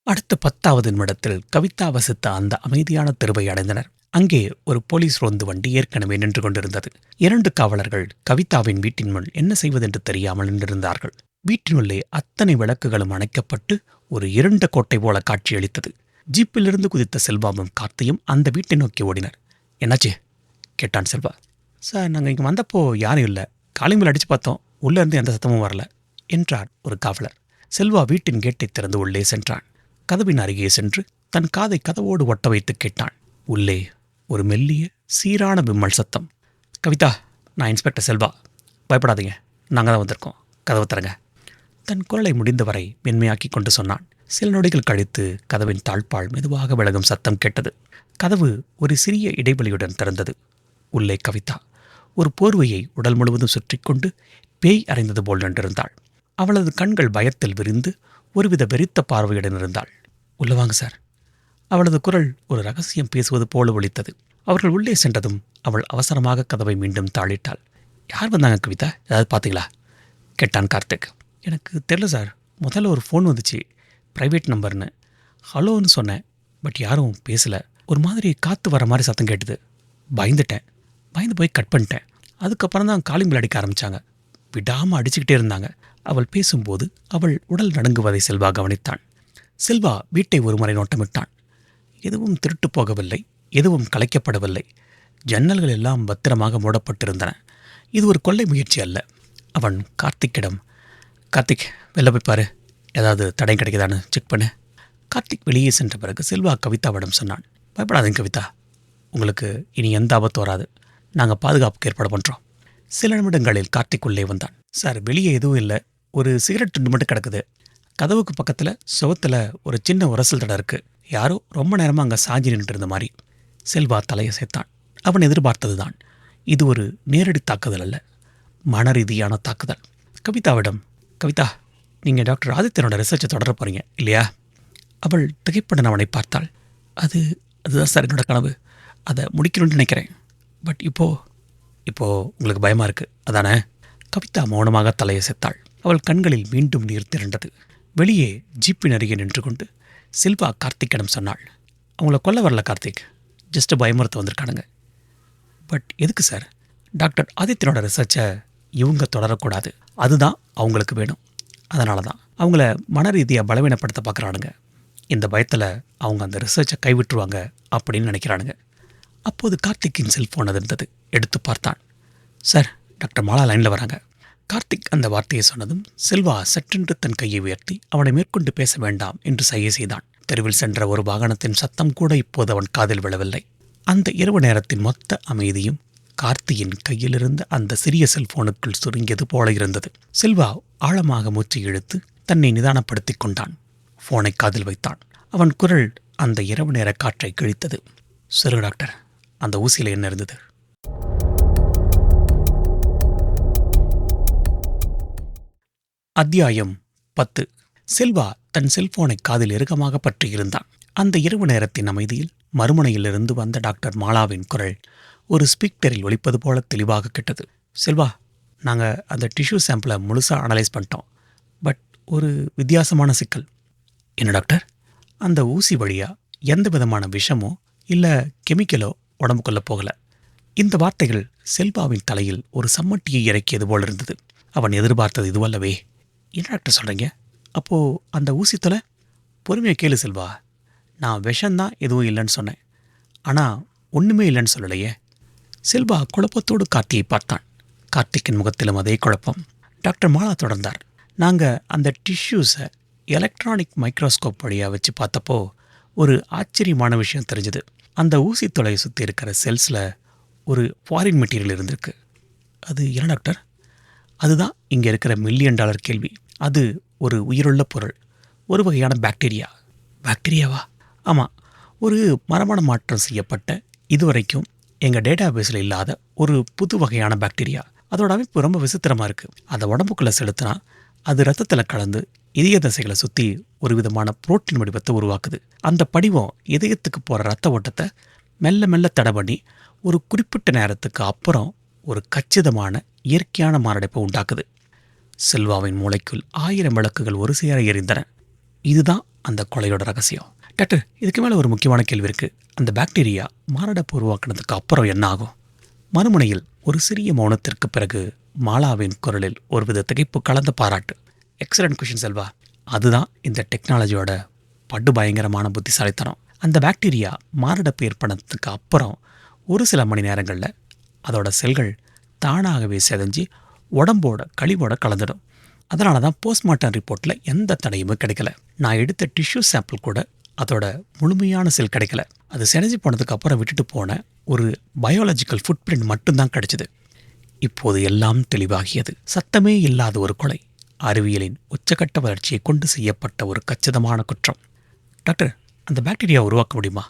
Speaker 1: அடுத்த 10வது நிமிடத்தில் கவிதா வசித்த அந்த அமைதியான தெருவை அடைந்தனர். அங்கே ஒரு போலீஸ் ரோந்து வண்டி ஏற்கனவே நின்று கொண்டிருந்தது. 2 காவலர்கள் கவிதாவின் வீட்டின் முன் என்ன செய்வதென்று தெரியாமல் நின்றிருந்தார்கள். வீட்டினுள்ளே அத்தனை விளக்குகளும் அணைக்கப்பட்டு ஒரு இருண்ட கோட்டை போல காட்சியளித்தது. ஜீப்பிலிருந்து குதித்த செல்வாவும் கார்த்தியும் அந்த வீட்டை நோக்கி ஓடினர். என்னாச்சு கேட்டான் செல்வா. சார், நாங்கள் இங்கே வந்தப்போ யாரும் இல்லை. காலிங் அடிச்சு பார்த்தோம். உள்ளேருந்து எந்த சத்தமும் வரல என்றார் ஒரு காவலர். செல்வா வீட்டின் கேட்டை திறந்து உள்ளே சென்றான். கதவின் அருகே சென்று தன் காதை கதவோடு ஒட்ட வைத்து கேட்டான். உள்ளே ஒரு மெல்லிய சீரான விம்மல் சத்தம். கவிதா, நான் இன்ஸ்பெக்டர் செல்வா. பயப்படாதீங்க, நாங்கள் தான் வந்திருக்கோம். கதவு தரங்க. தன் குரலை முடிந்தவரை மென்மையாக்கி கொண்டு சொன்னான். சில நொடிகள் கழித்து கதவின் தாழ்பால் மெதுவாக விலகும் சத்தம் கேட்டது. கதவு ஒரு சிறிய இடைவெளியுடன் திறந்தது. உள்ளே கவிதா ஒரு போர்வையை உடல் முழுவதும் சுற்றி கொண்டு பேய் அறைந்தது போல் நின்றிருந்தாள். அவளது கண்கள் பயத்தில் விரிந்து ஒருவித வெறித்த பார்வையுடன் இருந்தாள். உள்ள வாங்க சார். அவளது குரல் ஒரு ரகசியம் பேசுவது போல ஒலித்தது. அவர்கள் உள்ளே சென்றதும் அவள் அவசரமாக கதவை மீண்டும் தாளிட்டாள். யார் வந்தாங்க கவிதா? ஏதாவது பார்த்தீங்களா கேட்டான் கார்த்திக். எனக்கு தெரியல சார். முதல்ல ஒரு ஃபோன் வந்துச்சு, ப்ரைவேட் நம்பர்னு. ஹலோன்னு சொன்னேன், பட் யாரும் பேசலை. ஒரு மாதிரி காற்று வர மாதிரி சத்தம் கேட்டுது. பயந்துட்டேன். பயந்து போய் கட் பண்ணிட்டேன். அதுக்கப்புறம் தான் காலிங் பெல் அடிக்க ஆரம்பித்தாங்க. விடாமல் அடிச்சுக்கிட்டே இருந்தாங்க. அவள் பேசும்போது அவள் உடல் நடுங்குவதை செல்வா கவனித்தான். செல்வா வீட்டை ஒரு முறை நோட்டமிட்டான். எதுவும் திருட்டு போகவில்லை, எதுவும் கலைக்கப்படவில்லை. ஜன்னல்கள் எல்லாம் பத்திரமாக மூடப்பட்டிருந்தன. இது ஒரு கொள்ளை முயற்சி அல்ல. அவன் கார்த்திக்கிடம், கார்த்திக் வெளில போய் பாரு, ஏதாவது தடை கிடைக்குதான்னு செக் பண்ணு. கார்த்திக் வெளியே சென்ற பிறகு செல்வா கவிதாவிடம் சொன்னான். பயப்படாதீங்க கவிதா, உங்களுக்கு இனி எந்த ஆபத்து வராது. நாங்கள் பாதுகாப்புக்கு ஏற்பாடு பண்ணுறோம். சில நிமிடங்களில் கார்த்திக் உள்ளே வந்தான். சார், வெளியே எதுவும் இல்லை. ஒரு சிகரெட் துண்டு மட்டும் கிடக்குது. கதவுக்கு பக்கத்தில் சுவத்தில் ஒரு சின்ன உரசல் தடை இருக்குது. யாரோ ரொம்ப நேரமாக அங்கே சாஞ்சி நின்று இருந்த மாதிரி. செல்வா தலையை சேர்த்தான். அவன் எதிர்பார்த்தது தான். இது ஒரு நேரடி தாக்குதல் அல்ல, மன ரீதியான தாக்குதல். கவிதாவிடம், கவிதா, நீங்கள் டாக்டர் ஆதித்யனோட ரிசர்ச்சை தொடர போகிறீங்க இல்லையா? அவள் திகைப்புடன் அவனை பார்த்தாள். அதுதான் சார் என்னோட கனவு. அதை முடிக்கணும்னு நினைக்கிறேன். பட் இப்போது உங்களுக்கு பயமாக இருக்குது அதானே? கவிதா மௌனமாக தலையை சேர்த்தாள். அவள் கண்களில் மீண்டும் நீர் திரண்டது. வெளியே ஜீப்பின் அருகே நின்று கொண்டு செல்வா கார்த்திக்கிடம் சொன்னாள். அவங்கள கொல்ல வரல கார்த்திக், ஜஸ்ட் பயமுறுத்த வந்திருக்கானுங்க. பட் எதுக்கு சார்? டாக்டர் ஆதித்யனோட ரிசர்ச்சை இவங்க தொடரக்கூடாது, அதுதான் அவங்களுக்கு வேணும். அதனால தான் அவங்கள மன ரீதியாக பலவீனப்படுத்த பார்க்குறானுங்க. இந்த பயத்தில் அவங்க அந்த ரிசர்ச்சை கைவிட்டுருவாங்க அப்படின்னு நினைக்கிறானுங்க. அப்போது கார்த்திக்கின் செல்ஃபோன் அது இருந்தது. எடுத்து பார்த்தான். சார், டாக்டர் மாலா லைனில் வராங்க. கார்த்திக் அந்த வார்த்தையை சொன்னதும் செல்வா சற்றென்று தன் கையை உயர்த்தி அவனை மேற்கொண்டு பேச வேண்டாம் என்று சைகை செய்தான். தெருவில் சென்ற ஒரு வாகனத்தின் சத்தம் கூட இப்போது அவன் காதில் விழவில்லை. அந்த இரவு நேரத்தின் மொத்த அமைதியும் கார்த்தியின் கையிலிருந்த அந்த சிறிய செல்போனுக்குள் சுருங்கியது போல இருந்தது. செல்வா ஆழமாக மூச்சு இழுத்து தன்னை நிதானப்படுத்திக் கொண்டான். போனை காதில் வைத்தான். அவன் குரல் அந்த இரவு நேர காற்றை கிழித்தது. சரி டாக்டர், அந்த ஊசியில் என்ன இருந்தது? அத்தியாயம் 10. செல்வா தன் செல்போனை காதில் இறுக்கமாக பற்றியிருந்தான். அந்த இரவு நேரத்தின் அமைதியில் மறுமுனையிலிருந்து வந்த டாக்டர் மாலாவின் குரல் ஒரு ஸ்பீக்கரில் ஒலிப்பது போல தெளிவாக கேட்டது. செல்வா, நாங்கள் அந்த டிஷ்யூ சாம்பிளை முழுசாக அனலைஸ் பண்ணிட்டோம். பட் ஒரு வித்தியாசமான சிக்கல். என்ன டாக்டர்? அந்த ஊசி வழியாக எந்த விதமான விஷமோ இல்லை கெமிக்கலோ உடம்புக்குள்ளே போகலை. இந்த வார்த்தைகள் செல்வாவின் தலையில் ஒரு சம்மட்டியை இறக்கியது போல் இருந்தது. அவன் எதிர்பார்த்தது இதுவல்லவே. என்ன டாக்டர் சொல்கிறீங்க? அப்போது அந்த ஊசி தொலை? பொறுமையை கேளு செல்வா. நான் விஷம்தான் எதுவும் இல்லைன்னு சொன்னேன். ஆனால் ஒன்றுமே இல்லைன்னு சொல்லலையே. செல்வா குழப்பத்தோடு கார்த்தியை பார்த்தான். கார்த்திக்கின் முகத்திலும் அதே குழப்பம். டாக்டர் மாலா தொடர்ந்தார். நாங்கள் அந்த டிஷ்யூஸை எலக்ட்ரானிக் மைக்ரோஸ்கோப் வழியாக வச்சு பார்த்தப்போ ஒரு ஆச்சரியமான விஷயம் தெரிஞ்சுது. அந்த ஊசி தொலையை சுற்றி இருக்கிற செல்ஸில் ஒரு ஃபாரின் மெட்டீரியல் இருந்திருக்கு. அது என்ன டாக்டர்? அதுதான் இங்கே இருக்கிற $1 மில்லியன் கேள்வி. அது ஒரு உயிருள்ள பொருள், ஒரு வகையான பாக்டீரியா. பாக்டீரியாவா? ஆமாம், ஒரு மரபணு மாற்றம் செய்யப்பட்ட, இதுவரைக்கும் எங்கள் டேட்டா பேஸில் இல்லாத ஒரு புது வகையான பாக்டீரியா. அதோட அமைப்பு ரொம்ப விசித்திரமாக இருக்குது. அதை உடம்புக்குள்ளே செலுத்தினா அது ரத்தத்தில் கலந்து இதய தசைகளை சுற்றி ஒரு விதமான புரோட்டீன் வடிவத்தை உருவாக்குது. அந்த படிவம் இதயத்துக்கு போகிற ரத்த ஓட்டத்தை மெல்ல மெல்ல தடை பண்ணி ஒரு குறிப்பிட்ட நேரத்துக்கு அப்புறம் ஒரு கச்சிதமான இயற்கையான மாரடைப்பை உண்டாக்குது. செல்வாவின் மூளைக்குள் 1000 விளக்குகள் ஒரு சேர எரிந்தன. இதுதான் அந்த கொலையோட ரகசியம். டாக்டர், இதுக்கு மேலே ஒரு முக்கியமான கேள்வி இருக்குது. அந்த பாக்டீரியா மாரடைப்பு உருவாக்குனதுக்கு அப்புறம் என்ன ஆகும்? மறுமுனையில் ஒரு சிறிய மௌனத்திற்கு பிறகு மாலாவின் குரலில் ஒருவித திகைப்பு கலந்த பாராட்டு. Excellent question Selva. அதுதான் இந்த டெக்னாலஜியோட படு பயங்கரமான புத்திசாலித்தனம். அந்த பாக்டீரியா மாரடைப்பு ஏற்படுறதுக்கு அப்புறம் ஒரு சில மணி நேரங்களில் அதோட செல்கள் தானாகவே செதஞ்சு உடம்போட கழிவோட கலந்துடும். அதனால தான் போஸ்ட்மார்ட்டம் ரிப்போர்ட்டில் எந்த தடையுமே கிடைக்கல. நான் எடுத்த டிஷ்யூ சாம்பிள் கூட அதோட முழுமையான செல் கிடைக்கல. அது செனஞ்சு போனதுக்கு அப்புறம் விட்டுட்டு போன ஒரு பயாலஜிக்கல் ஃபுட் பிரிண்ட் மட்டும்தான் கிடைச்சிது. இப்போது எல்லாம் தெளிவாகியது. சத்தமே இல்லாத ஒரு கொலை, அறிவியலின் உச்சகட்ட வளர்ச்சியை கொண்டு செய்யப்பட்ட ஒரு கச்சிதமான குற்றம். டாக்டர், அந்த பாக்டீரியா உருவாக்க முடியுமா?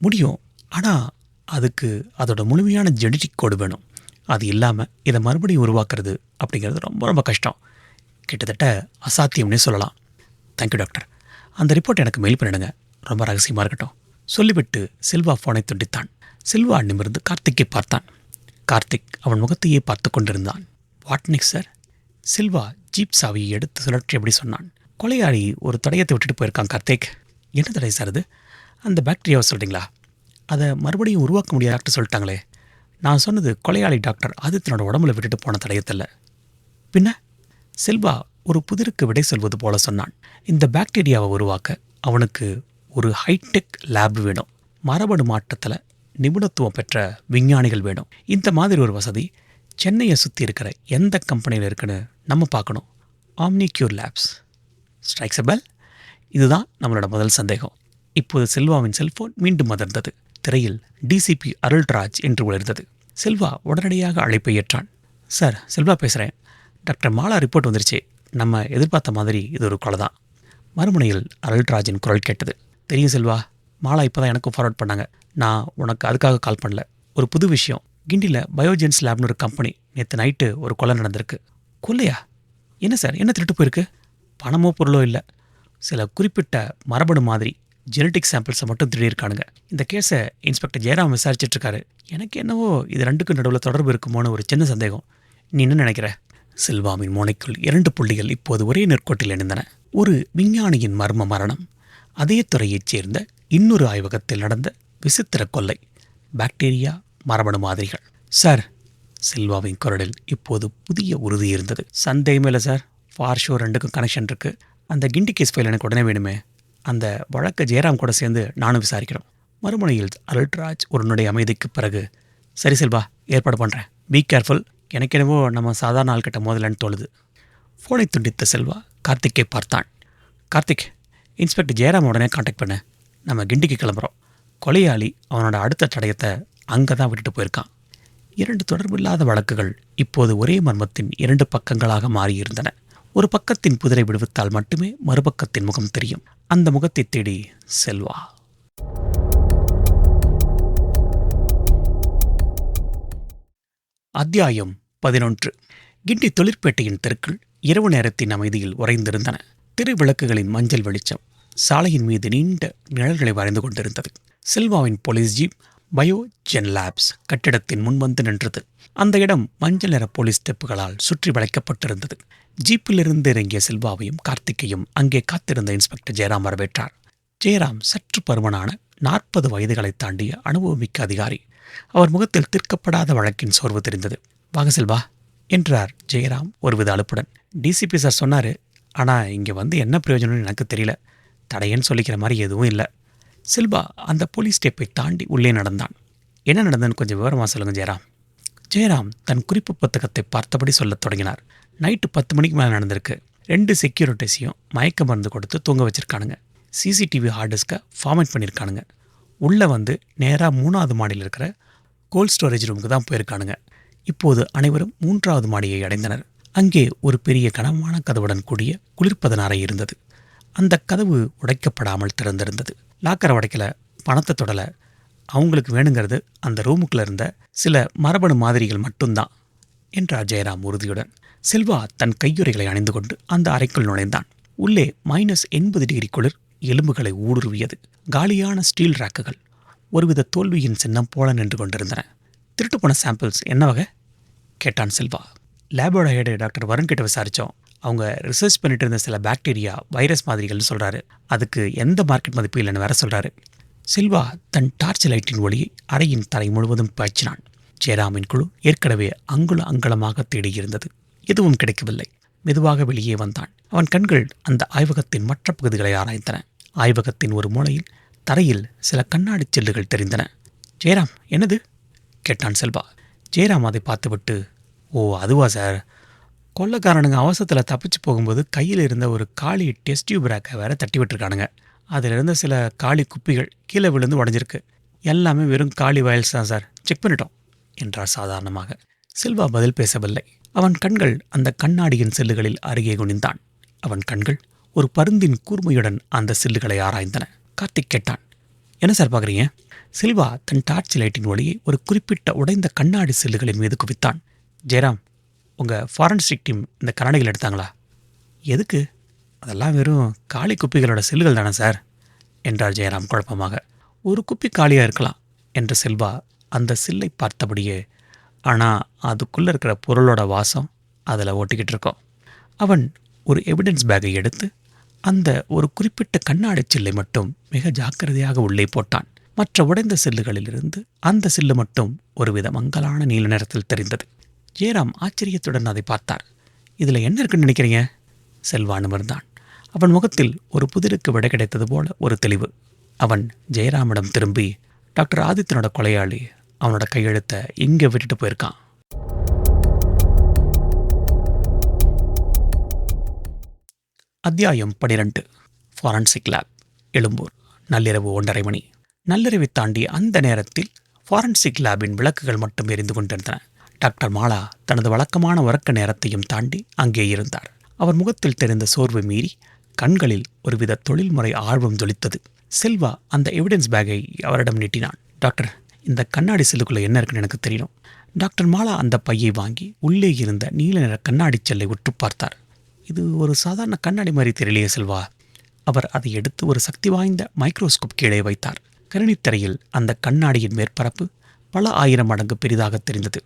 Speaker 1: முடியும், ஆனால் அதுக்கு அதோட முழுமையான ஜெனடிக் கோடு வேணும். அது இல்லாமல் இதை மறுபடியும் உருவாக்குறது அப்படிங்கிறது ரொம்ப ரொம்ப கஷ்டம். கிட்டத்தட்ட அசாத்தியம்னே சொல்லலாம். Thank you doctor. அந்த ரிப்போர்ட் எனக்கு மெயில் பண்ணிடுங்க. ரொம்ப ரகசியமாக இருக்கட்டும். சொல்லிவிட்டு செல்வா ஃபோனை துண்டித்தான். செல்வா நிமிர்ந்து கார்த்திக்கை பார்த்தான். கார்த்திக் அவன் முகத்தையே பார்த்து கொண்டிருந்தான். What next sir? Selva jeep சாவியை எடுத்து சுழற்றியபடி சொன்னான். கொலையாளி ஒரு தடயத்தை விட்டுட்டு போயிருக்கான் கார்த்திக். என்ன தடை சார் அது? அந்த பாக்டீரியாவை சொல்கிறீங்களா? அதை மறுபடியும் உருவாக்க முடியாது டாக்டர் சொல்லிட்டாங்களே. நான் சொன்னது கொலையாளி டாக்டர் ஆதித்யனோட உடம்புல விட்டுட்டு போன தடயத்தில். பின்ன? செல்வா ஒரு புதிருக்கு விடை சொல்வது போல சொன்னான். இந்த பாக்டீரியாவை உருவாக்க அவனுக்கு ஒரு ஹைடெக் லேப் வேணும். மரபணு மாற்றத்தில் நிபுணத்துவம் பெற்ற விஞ்ஞானிகள் வேணும். இந்த மாதிரி ஒரு வசதி சென்னையை சுற்றி இருக்கிற எந்த கம்பெனியில் இருக்குன்னு நம்ம பார்க்கணும். ஆம்னிக்யூர் லேப்ஸ். ஸ்ட்ரைக்ஸ் எ பெல். இதுதான் நம்மளோட முதல் சந்தேகம். இப்போது செல்வாவின் செல்போன் மீண்டும் அதிர்ந்தது. திரையில் டிசிபி அருள்ராஜ் என்று உயர்ந்தது. செல்வா உடனடியாக அழைப்பை ஏற்றான். சார், செல்வா பேசுகிறேன். டாக்டர் மாலா ரிப்போர்ட் வந்துருச்சு. நம்ம எதிர்பார்த்த மாதிரி இது ஒரு கொலை தான். மறுமுனையில் அருள்ராஜின் குரல் கேட்டது. தெரியும் செல்வா, மாலா இப்போ தான் எனக்கு ஃபார்வர்ட் பண்ணாங்க. நான் உனக்கு அதுக்காக கால் பண்ணல. ஒரு புது விஷயம். கிண்டியில் பயோஜென்ஸ் லேப்னு ஒரு கம்பெனி. நேற்று நைட்டு ஒரு கொலை நடந்திருக்கு. கொல்லையா? என்ன சார், என்ன திருட்டு போயிருக்கு? பணமோ பொருளோ இல்லை, சில குறிப்பிட்ட மரபணு மாதிரி ஜெனட்டிக் சாம்பிள்ஸை மட்டும் திருடியிருக்கானுங்க. இந்த கேஸை இன்ஸ்பெக்டர் ஜெயராம் விசாரிச்சிட்ருக்காரு. எனக்கு என்னவோ இது ரெண்டுக்கும் நடுவில் தொடர்பு இருக்குமோன்னு ஒரு சின்ன சந்தேகம். நீ என்ன நினைக்கிற? செல்வாவின் மோனைக்குள் 2 புள்ளிகள் இப்போது ஒரே நெற்கோட்டில் இணைந்தன. ஒரு விஞ்ஞானியின் மர்ம மரணம், அதே துறையைச் சேர்ந்த இன்னொரு ஆய்வகத்தில் நடந்த விசித்திர கொள்ளை, பாக்டீரியா மரபணு மாதிரிகள். சார், செல்வாவின் குரலில் இப்போது புதிய உறுதி இருந்தது. சந்தேகமே இல்லை சார், ஃபார் ஷோ 2க்கும் கனெக்ஷன் இருக்குது. அந்த கிண்டி கேஸ் ஃபைல் எனக்கு உடனே வேணுமே. அந்த வழக்க ஜெயராம் கூட சேர்ந்து நானும் விசாரிக்கிறோம். மறுமுனையில் அருள்ராஜ் ஒரு நொடி அமைதிக்கு பிறகு, சரி செல்வா, ஏற்பாடு பண்ணுறேன், பி கேர்ஃபுல். எனக்கு என்னவோ நம்ம சாதாரண ஆள்கிட்ட மோதலன்னு தோணுது. ஃபோனை துண்டித்த செல்வா கார்த்திக்கை பார்த்தான். கார்த்திக், இன்ஸ்பெக்டர் ஜெயராம் உடனே காண்டாக்ட் பண்ண, நம்ம கிண்டிக்கு கிளம்புறோம். கொலையாளி அவனோட அடுத்த தடயத்தை அங்கே தான் விட்டுட்டு போயிருக்கான். 2 தொடர்பில்லாத வழக்குகள் இப்போது ஒரே மர்மத்தின் 2 பக்கங்களாக மாறியிருந்தன. ஒரு பக்கத்தின் புதிரை விடுவித்தால் மட்டுமே மறுபக்கத்தின் முகம் தெரியும். அந்த முகத்தை தேடி செல்வா. அத்தியாயம் 11. கிண்டி தொழிற்பேட்டையின் தெருக்கள் இரவு நேரத்தின் அமைதியில் உறைந்திருந்தன. திரு விளக்குகளின் மஞ்சள் வெளிச்சம் சாலையின் மீது நீண்ட நிழல்களை வரைந்து கொண்டிருந்தது. செல்வாவின் போலீஸ் ஜீப் பயோஜென் லேப்ஸ் கட்டிடத்தின் முன்வந்து நின்றது. அந்த இடம் மஞ்சள் நிற போலீஸ் ஸ்டெப்புகளால் சுற்றி வளைக்கப்பட்டிருந்தது. ஜீப்பிலிருந்து இறங்கிய செல்வாவையும் கார்த்திக்கையும் அங்கே காத்திருந்த இன்ஸ்பெக்டர் ஜெயராம் வரவேற்றார். ஜெயராம் சற்று பருமனான 40 வயதுகளை தாண்டிய அனுபவமிக்க அதிகாரி. அவர் முகத்தில் தீர்க்கப்படாத வழக்கின் சோர்வு தெரிந்தது. வாங்க செல்வா என்றார் ஜெயராம் ஒருவித அலுப்புடன். டிசிபி சார் சொன்னார், ஆனால் இங்கே வந்து என்ன பிரயோஜனம்னு எனக்கு தெரியல. தடையன்னு சொல்லிக்கிற மாதிரி எதுவும் இல்லை. செல்வா அந்த போலீஸ் ஸ்டேப்பை தாண்டி உள்ளே நடந்தான். என்ன நடந்ததுன்னு கொஞ்சம் விவரமாக சொல்லுங்கள் ஜெயராம். ஜெயராம் தன் குறிப்பு புத்தகத்தை பார்த்தபடி சொல்லத் தொடங்கினார். நைட்டு 10 மணிக்கு மேலே நடந்திருக்கு. 2 செக்யூரிட்டிஸையும் மயக்க மருந்து கொடுத்து தூங்க வச்சுருக்கானுங்க. சிசிடிவி ஹார்ட் டிஸ்கை ஃபார்மேட் பண்ணியிருக்கானுங்க. உள்ளே வந்து நேராக 3வது மாடியில் இருக்கிற கோல்ட் ஸ்டோரேஜ் ரூமுக்கு தான் போயிருக்கானுங்க. இப்போது அனைவரும் 3வது மாடியை அடைந்தனர். அங்கே ஒரு பெரிய கனமான கதவுடன் கூடிய குளிர்பதன அறை இருந்தது. அந்த கதவு உடைக்கப்படாமல் திறந்திருந்தது. லாக்கரை உடைக்கல, பணத்தை தொடலை. அவங்களுக்கு வேணுங்கிறது அந்த ரூமுக்குள்ளே இருந்த சில மரபணு மாதிரிகள் மட்டும்தான் என்றார் ஜெயராம் உறுதியுடன். செல்வா தன் கையுறைகளை அணிந்து கொண்டு அந்த அறைக்குள் நுழைந்தான். உள்ளே -80 டிகிரி குளிர் எலும்புகளை ஊடுருவியது. காலியான ஸ்டீல் ராக்குகள் ஒருவித தோல்வியின் சின்னம் போல நின்று கொண்டிருந்தன. திருட்டு போன சாம்பிள்ஸ் என்ன வகை கேட்டான் செல்வா. லேபோட ஹெட் டாக்டர் வருண் கிட்ட விசாரித்தோம். அவங்க ரிசர்ச் பண்ணிட்டு இருந்த சில பாக்டீரியா வைரஸ் மாதிரிகள்னு சொல்கிறாரு. அதுக்கு எந்த மார்க்கெட் மதிப்பு இல்லைன்னு வேற சொல்கிறாரு. செல்வா தன் டார்ச் லைட்டின் ஒளியை அறையின் தரை முழுவதும் பாய்ச்சினான். ஜெயராமின் குழு ஏற்கனவே அங்குல அங்குலமாக தேடியிருந்தது. எதுவும் கிடைக்கவில்லை. மெதுவாக வெளியே வந்தான். அவன் கண்கள் அந்த ஆய்வகத்தின் மற்ற பகுதிகளை ஆராய்ந்தன. ஆய்வகத்தின் ஒரு மூலையில் தரையில் சில கண்ணாடி சில்லுகள் தெரிந்தன. ஜெயராம், என்னது கேட்டான் செல்வா. ஜெயராம் அதை பார்த்துவிட்டு, ஓ அதுவா சார், கொள்ளைக்காரனுங்க அவசரத்தில் தப்பிச்சு போகும்போது கையில் இருந்த ஒரு காலி டெஸ்ட் டியூப் ரேக்கை வேற தட்டி விட்டுருக்கானுங்க. அதில் இருந்த சில காலி குப்பிகள் கீழே விழுந்து உடஞ்சிருக்கு. எல்லாமே வெறும் காலி வயல்ஸ் தான் சார், செக் பண்ணிட்டோம் என்றார் சாதாரணமாக. செல்வா பதில் பேசவில்லை. அவன் கண்கள் அந்த கண்ணாடியின் சில்லுகளில் அருகே குனிந்தான். அவன் கண்கள் ஒரு பருந்தின் கூர்மையுடன் அந்த சில்லுகளை ஆராய்ந்தன. கார்த்திக் கேட்டான், என்ன சார் பார்க்குறீங்க? செல்வா தன் டார்ச் லைட்டின் ஒளியை ஒரு குறிப்பிட்ட உடைந்த கண்ணாடி சில்லுகளின் மீது குவித்தான். ஜெயராம், உங்கள் ஃபாரன்சிக் டீம் இந்த கண்ணாடிகள் எடுத்தாங்களா? எதுக்கு? அதெல்லாம் வெறும் காலி குப்பிகளோட சில்லுகள் தானே சார் என்றார் ஜெயராம் குழப்பமாக. ஒரு குப்பி காலியாக இருக்கலாம் என்ற செல்வா அந்த சில்லை பார்த்தபடியே, ஆனால் அதுக்குள்ளே இருக்கிற பொருளோட வாசம் அதில் ஓட்டிக்கிட்டு இருக்கோம். அவன் ஒரு எவிடன்ஸ் பேக்கை எடுத்து அந்த ஒரு குறிப்பிட்ட கண்ணாடி சில்லை மட்டும் மிக ஜாக்கிரதையாக உள்ளே போட்டான். மற்ற உடைந்த சில்லுகளிலிருந்து அந்த சில்லு மட்டும் ஒருவித மங்கலான நீல நிறத்தில் தெரிந்தது. ஜெயராம் ஆச்சரியத்துடன் அதை பார்த்தார். இதில் என்ன இருக்குன்னு நினைக்கிறீங்க? செல்வா நிமிர்ந்தான். அவன் முகத்தில் ஒரு புதிருக்கு விடை கிடைத்தது போல ஒரு தெளிவு. அவன் ஜெயராமிடம் திரும்பி, டாக்டர் ஆதித்தனோட கொலையாளி அவனோட கையெழுத்தை இங்கே விட்டுட்டு போயிருக்கான். அத்தியாயம் 12. Forensic lab. எழும்பூர். நள்ளிரவு 1:30 மணி. நள்ளிரவை தாண்டி அந்த நேரத்தில் ஃபாரன்சிக் லேபின் விளக்குகள் மட்டும் எரிந்து கொண்டிருந்தன. டாக்டர் மாலா தனது வழக்கமான உறக்க நேரத்தையும் தாண்டி அங்கே இருந்தார். அவர் முகத்தில் தெரிந்த சோர்வை மீறி கண்களில் ஒருவித தொழில்முறை ஆர்வம் ஜொலித்தது. செல்வா அந்த எவிடன்ஸ் பேக்கை அவரிடம் நீட்டினான். டாக்டர், இந்த கண்ணாடி சில்லுக்குள்ளே என்ன இருக்குன்னு எனக்கு தெரியணும். டாக்டர் மாலா அந்த பையை வாங்கி உள்ளே இருந்த நீல நிற கண்ணாடி செல்லை உற்று பார்த்தார். இது ஒரு சாதாரண கண்ணாடி மாதிரி தெரியலையே செல்வா. அவர் அதை எடுத்து ஒரு சக்தி வாய்ந்த மைக்ரோஸ்கோப் கீழே வைத்தார். கருணித்தரையில் அந்த கண்ணாடியின் மேற்பரப்பு பல 1000 மடங்கு பெரிதாக தெரிந்தது.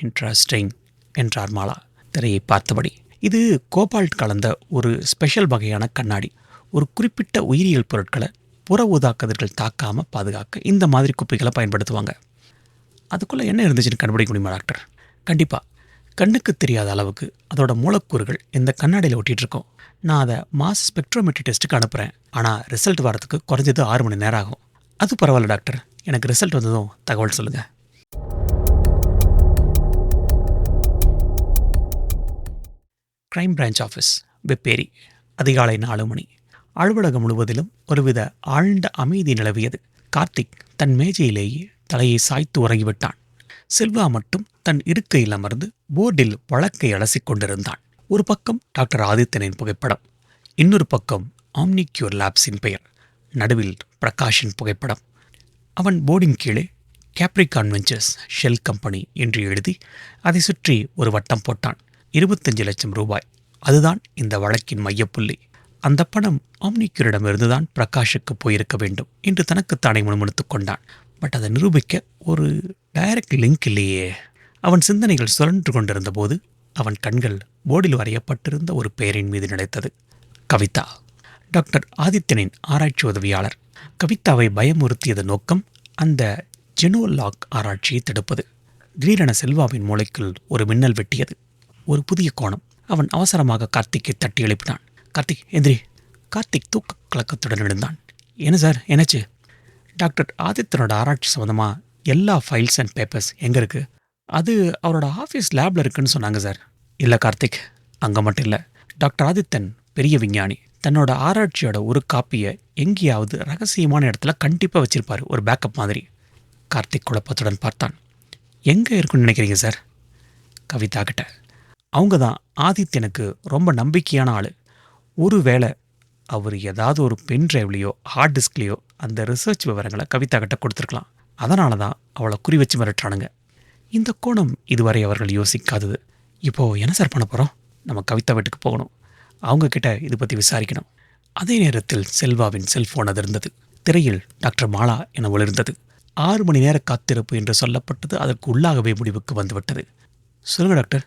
Speaker 1: இன்ட்ரெஸ்டிங் என்றார் மாலா திரையை பார்த்தபடி. இது கோபால்ட் கலந்த ஒரு ஸ்பெஷல் வகையான கண்ணாடி. ஒரு குறிப்பிட்ட உயிரியல் பொருட்களை புற ஊதா கதிர்கள் தாக்காமல் பாதுகாக்க இந்த மாதிரி குப்பிகளை பயன்படுத்துவாங்க. அதுக்குள்ளே என்ன இருந்துச்சுன்னு கண்டுபிடிக்க முடியுமா டாக்டர்? கண்டிப்பாக. கண்ணுக்கு தெரியாத அளவுக்கு அதோட மூலக்கூறுகள் இந்த கண்ணாடியில் ஒட்டிட்டு இருக்கோம். நான் அதை மாஸ் ஸ்பெக்ட்ரோமெட்ரி டெஸ்ட்டுக்கு அனுப்புகிறேன். ஆனால் ரிசல்ட் வரதுக்கு குறைஞ்சது 6 மணி நேரம் ஆகும். அது பரவாயில்ல டாக்டர், எனக்கு ரிசல்ட் வந்ததும் தகவல் சொல்லுங்கள். Crime branch office, Vepery. அதிகாலை 4 மணி. அலுவலகம் முழுவதிலும் ஒருவித ஆழ்ந்த அமைதி நிலவியது. கார்த்திக் தன் மேஜையிலேயே தலையை சாய்த்து உறங்கிவிட்டான். செல்வா மட்டும் தன் இருக்கையில் அமர்ந்து போர்டில் வழக்கை அலசிக் கொண்டிருந்தான். ஒரு பக்கம் டாக்டர் ஆதித்தனின் புகைப்படம், இன்னொரு பக்கம் ஆம்னிக்யூர் லேப்ஸின் பெயர், நடுவில் பிரகாஷின் புகைப்படம். அவன் போர்டின் கீழே கேப்ரிகான் வெஞ்சர்ஸ் ஷெல் கம்பெனி என்று எழுதி அதை சுற்றி ஒரு வட்டம் போட்டான். 25 லட்சம் ரூபாய், அதுதான் இந்த வழக்கின் மையப்புள்ளி. அந்த பணம் ஆம்னிக்யூரிடமிருந்துதான் பிரகாஷுக்கு போயிருக்க வேண்டும் என்று தனக்குத்தானே முணுமுணுத்துக் கொண்டான். பட் அதை நிரூபிக்க ஒரு டைரக்ட் லிங்க் இல்லையே. அவன் சிந்தனைகள் சுழன்று கொண்டிருந்த போது அவன் கண்கள் போர்டில் வரையப்பட்டிருந்த ஒரு பெயரின் மீது நிலைத்தது. கவிதா. டாக்டர் ஆதித்யனின் ஆராய்ச்சி உதவியாளர். கவிதாவை பயமுறுத்தியது நோக்கம் அந்த ஜெனோலாக் ஆராய்ச்சியை தடுப்பது. திடீரென செல்வாவின் மூளைக்குள் ஒரு மின்னல் வெட்டியது. ஒரு புதிய கோணம். அவன் அவசரமாக கார்த்திக்கை தட்டி எழுப்பினான். கார்த்திக், எந்திரி. கார்த்திக் தூக்க கலக்கத்துடன் எழுந்தான். என்ன சார், என்னாச்சு? டாக்டர் ஆதித்யனோட ஆராய்ச்சி சம்மந்தமாக எல்லா ஃபைல்ஸ் அண்ட் பேப்பர்ஸ் எங்கே இருக்குது? அது அவரோட ஆஃபீஸ் லேபில் இருக்குன்னு சொன்னாங்க சார். இல்லை கார்த்திக், அங்கே மட்டும் இல்லை. டாக்டர் ஆதித்தன் பெரிய விஞ்ஞானி. தன்னோட ஆராய்ச்சியோட ஒரு காப்பியை எங்கேயாவது ரகசியமான இடத்துல கண்டிப்பாக வச்சிருப்பார், ஒரு பேக்கப் மாதிரி. கார்த்திக் குழப்பத்துடன் பார்த்தான். எங்கே இருக்குன்னு நினைக்கிறீங்க சார்? கவிதா கிட்ட. அவங்க தான் ஆதித்யனுக்கு ரொம்ப நம்பிக்கையான ஆள். ஒருவேளை அவர் ஏதாவது ஒரு பென் டிரைவ்லேயோ ஹார்ட் டிஸ்க்லேயோ அந்த ரிசர்ச் விவரங்களை கவிதா கிட்ட கொடுத்துருக்கலாம். அதனால தான் அவளை குறி வச்சு மிரட்டுறானுங்க. இந்த கோணம் இதுவரை அவர்கள் யோசிக்காதது. இப்போது என்ன சார் பண்ண போகிறோம்? நம்ம கவிதா வீட்டுக்கு போகணும். அவங்கக்கிட்ட இது பற்றி விசாரிக்கணும். அதே நேரத்தில் செல்வாவின் செல்ஃபோன் அதிர்ந்தது. திரையில் டாக்டர் மாலா என ஒளிர்ந்தது. 6 மணி நேர காத்திருப்பு என்று சொல்லப்பட்டது அதற்கு உள்ளாகவே முடிவுக்கு வந்துவிட்டது. சொல்லுங்க டாக்டர்.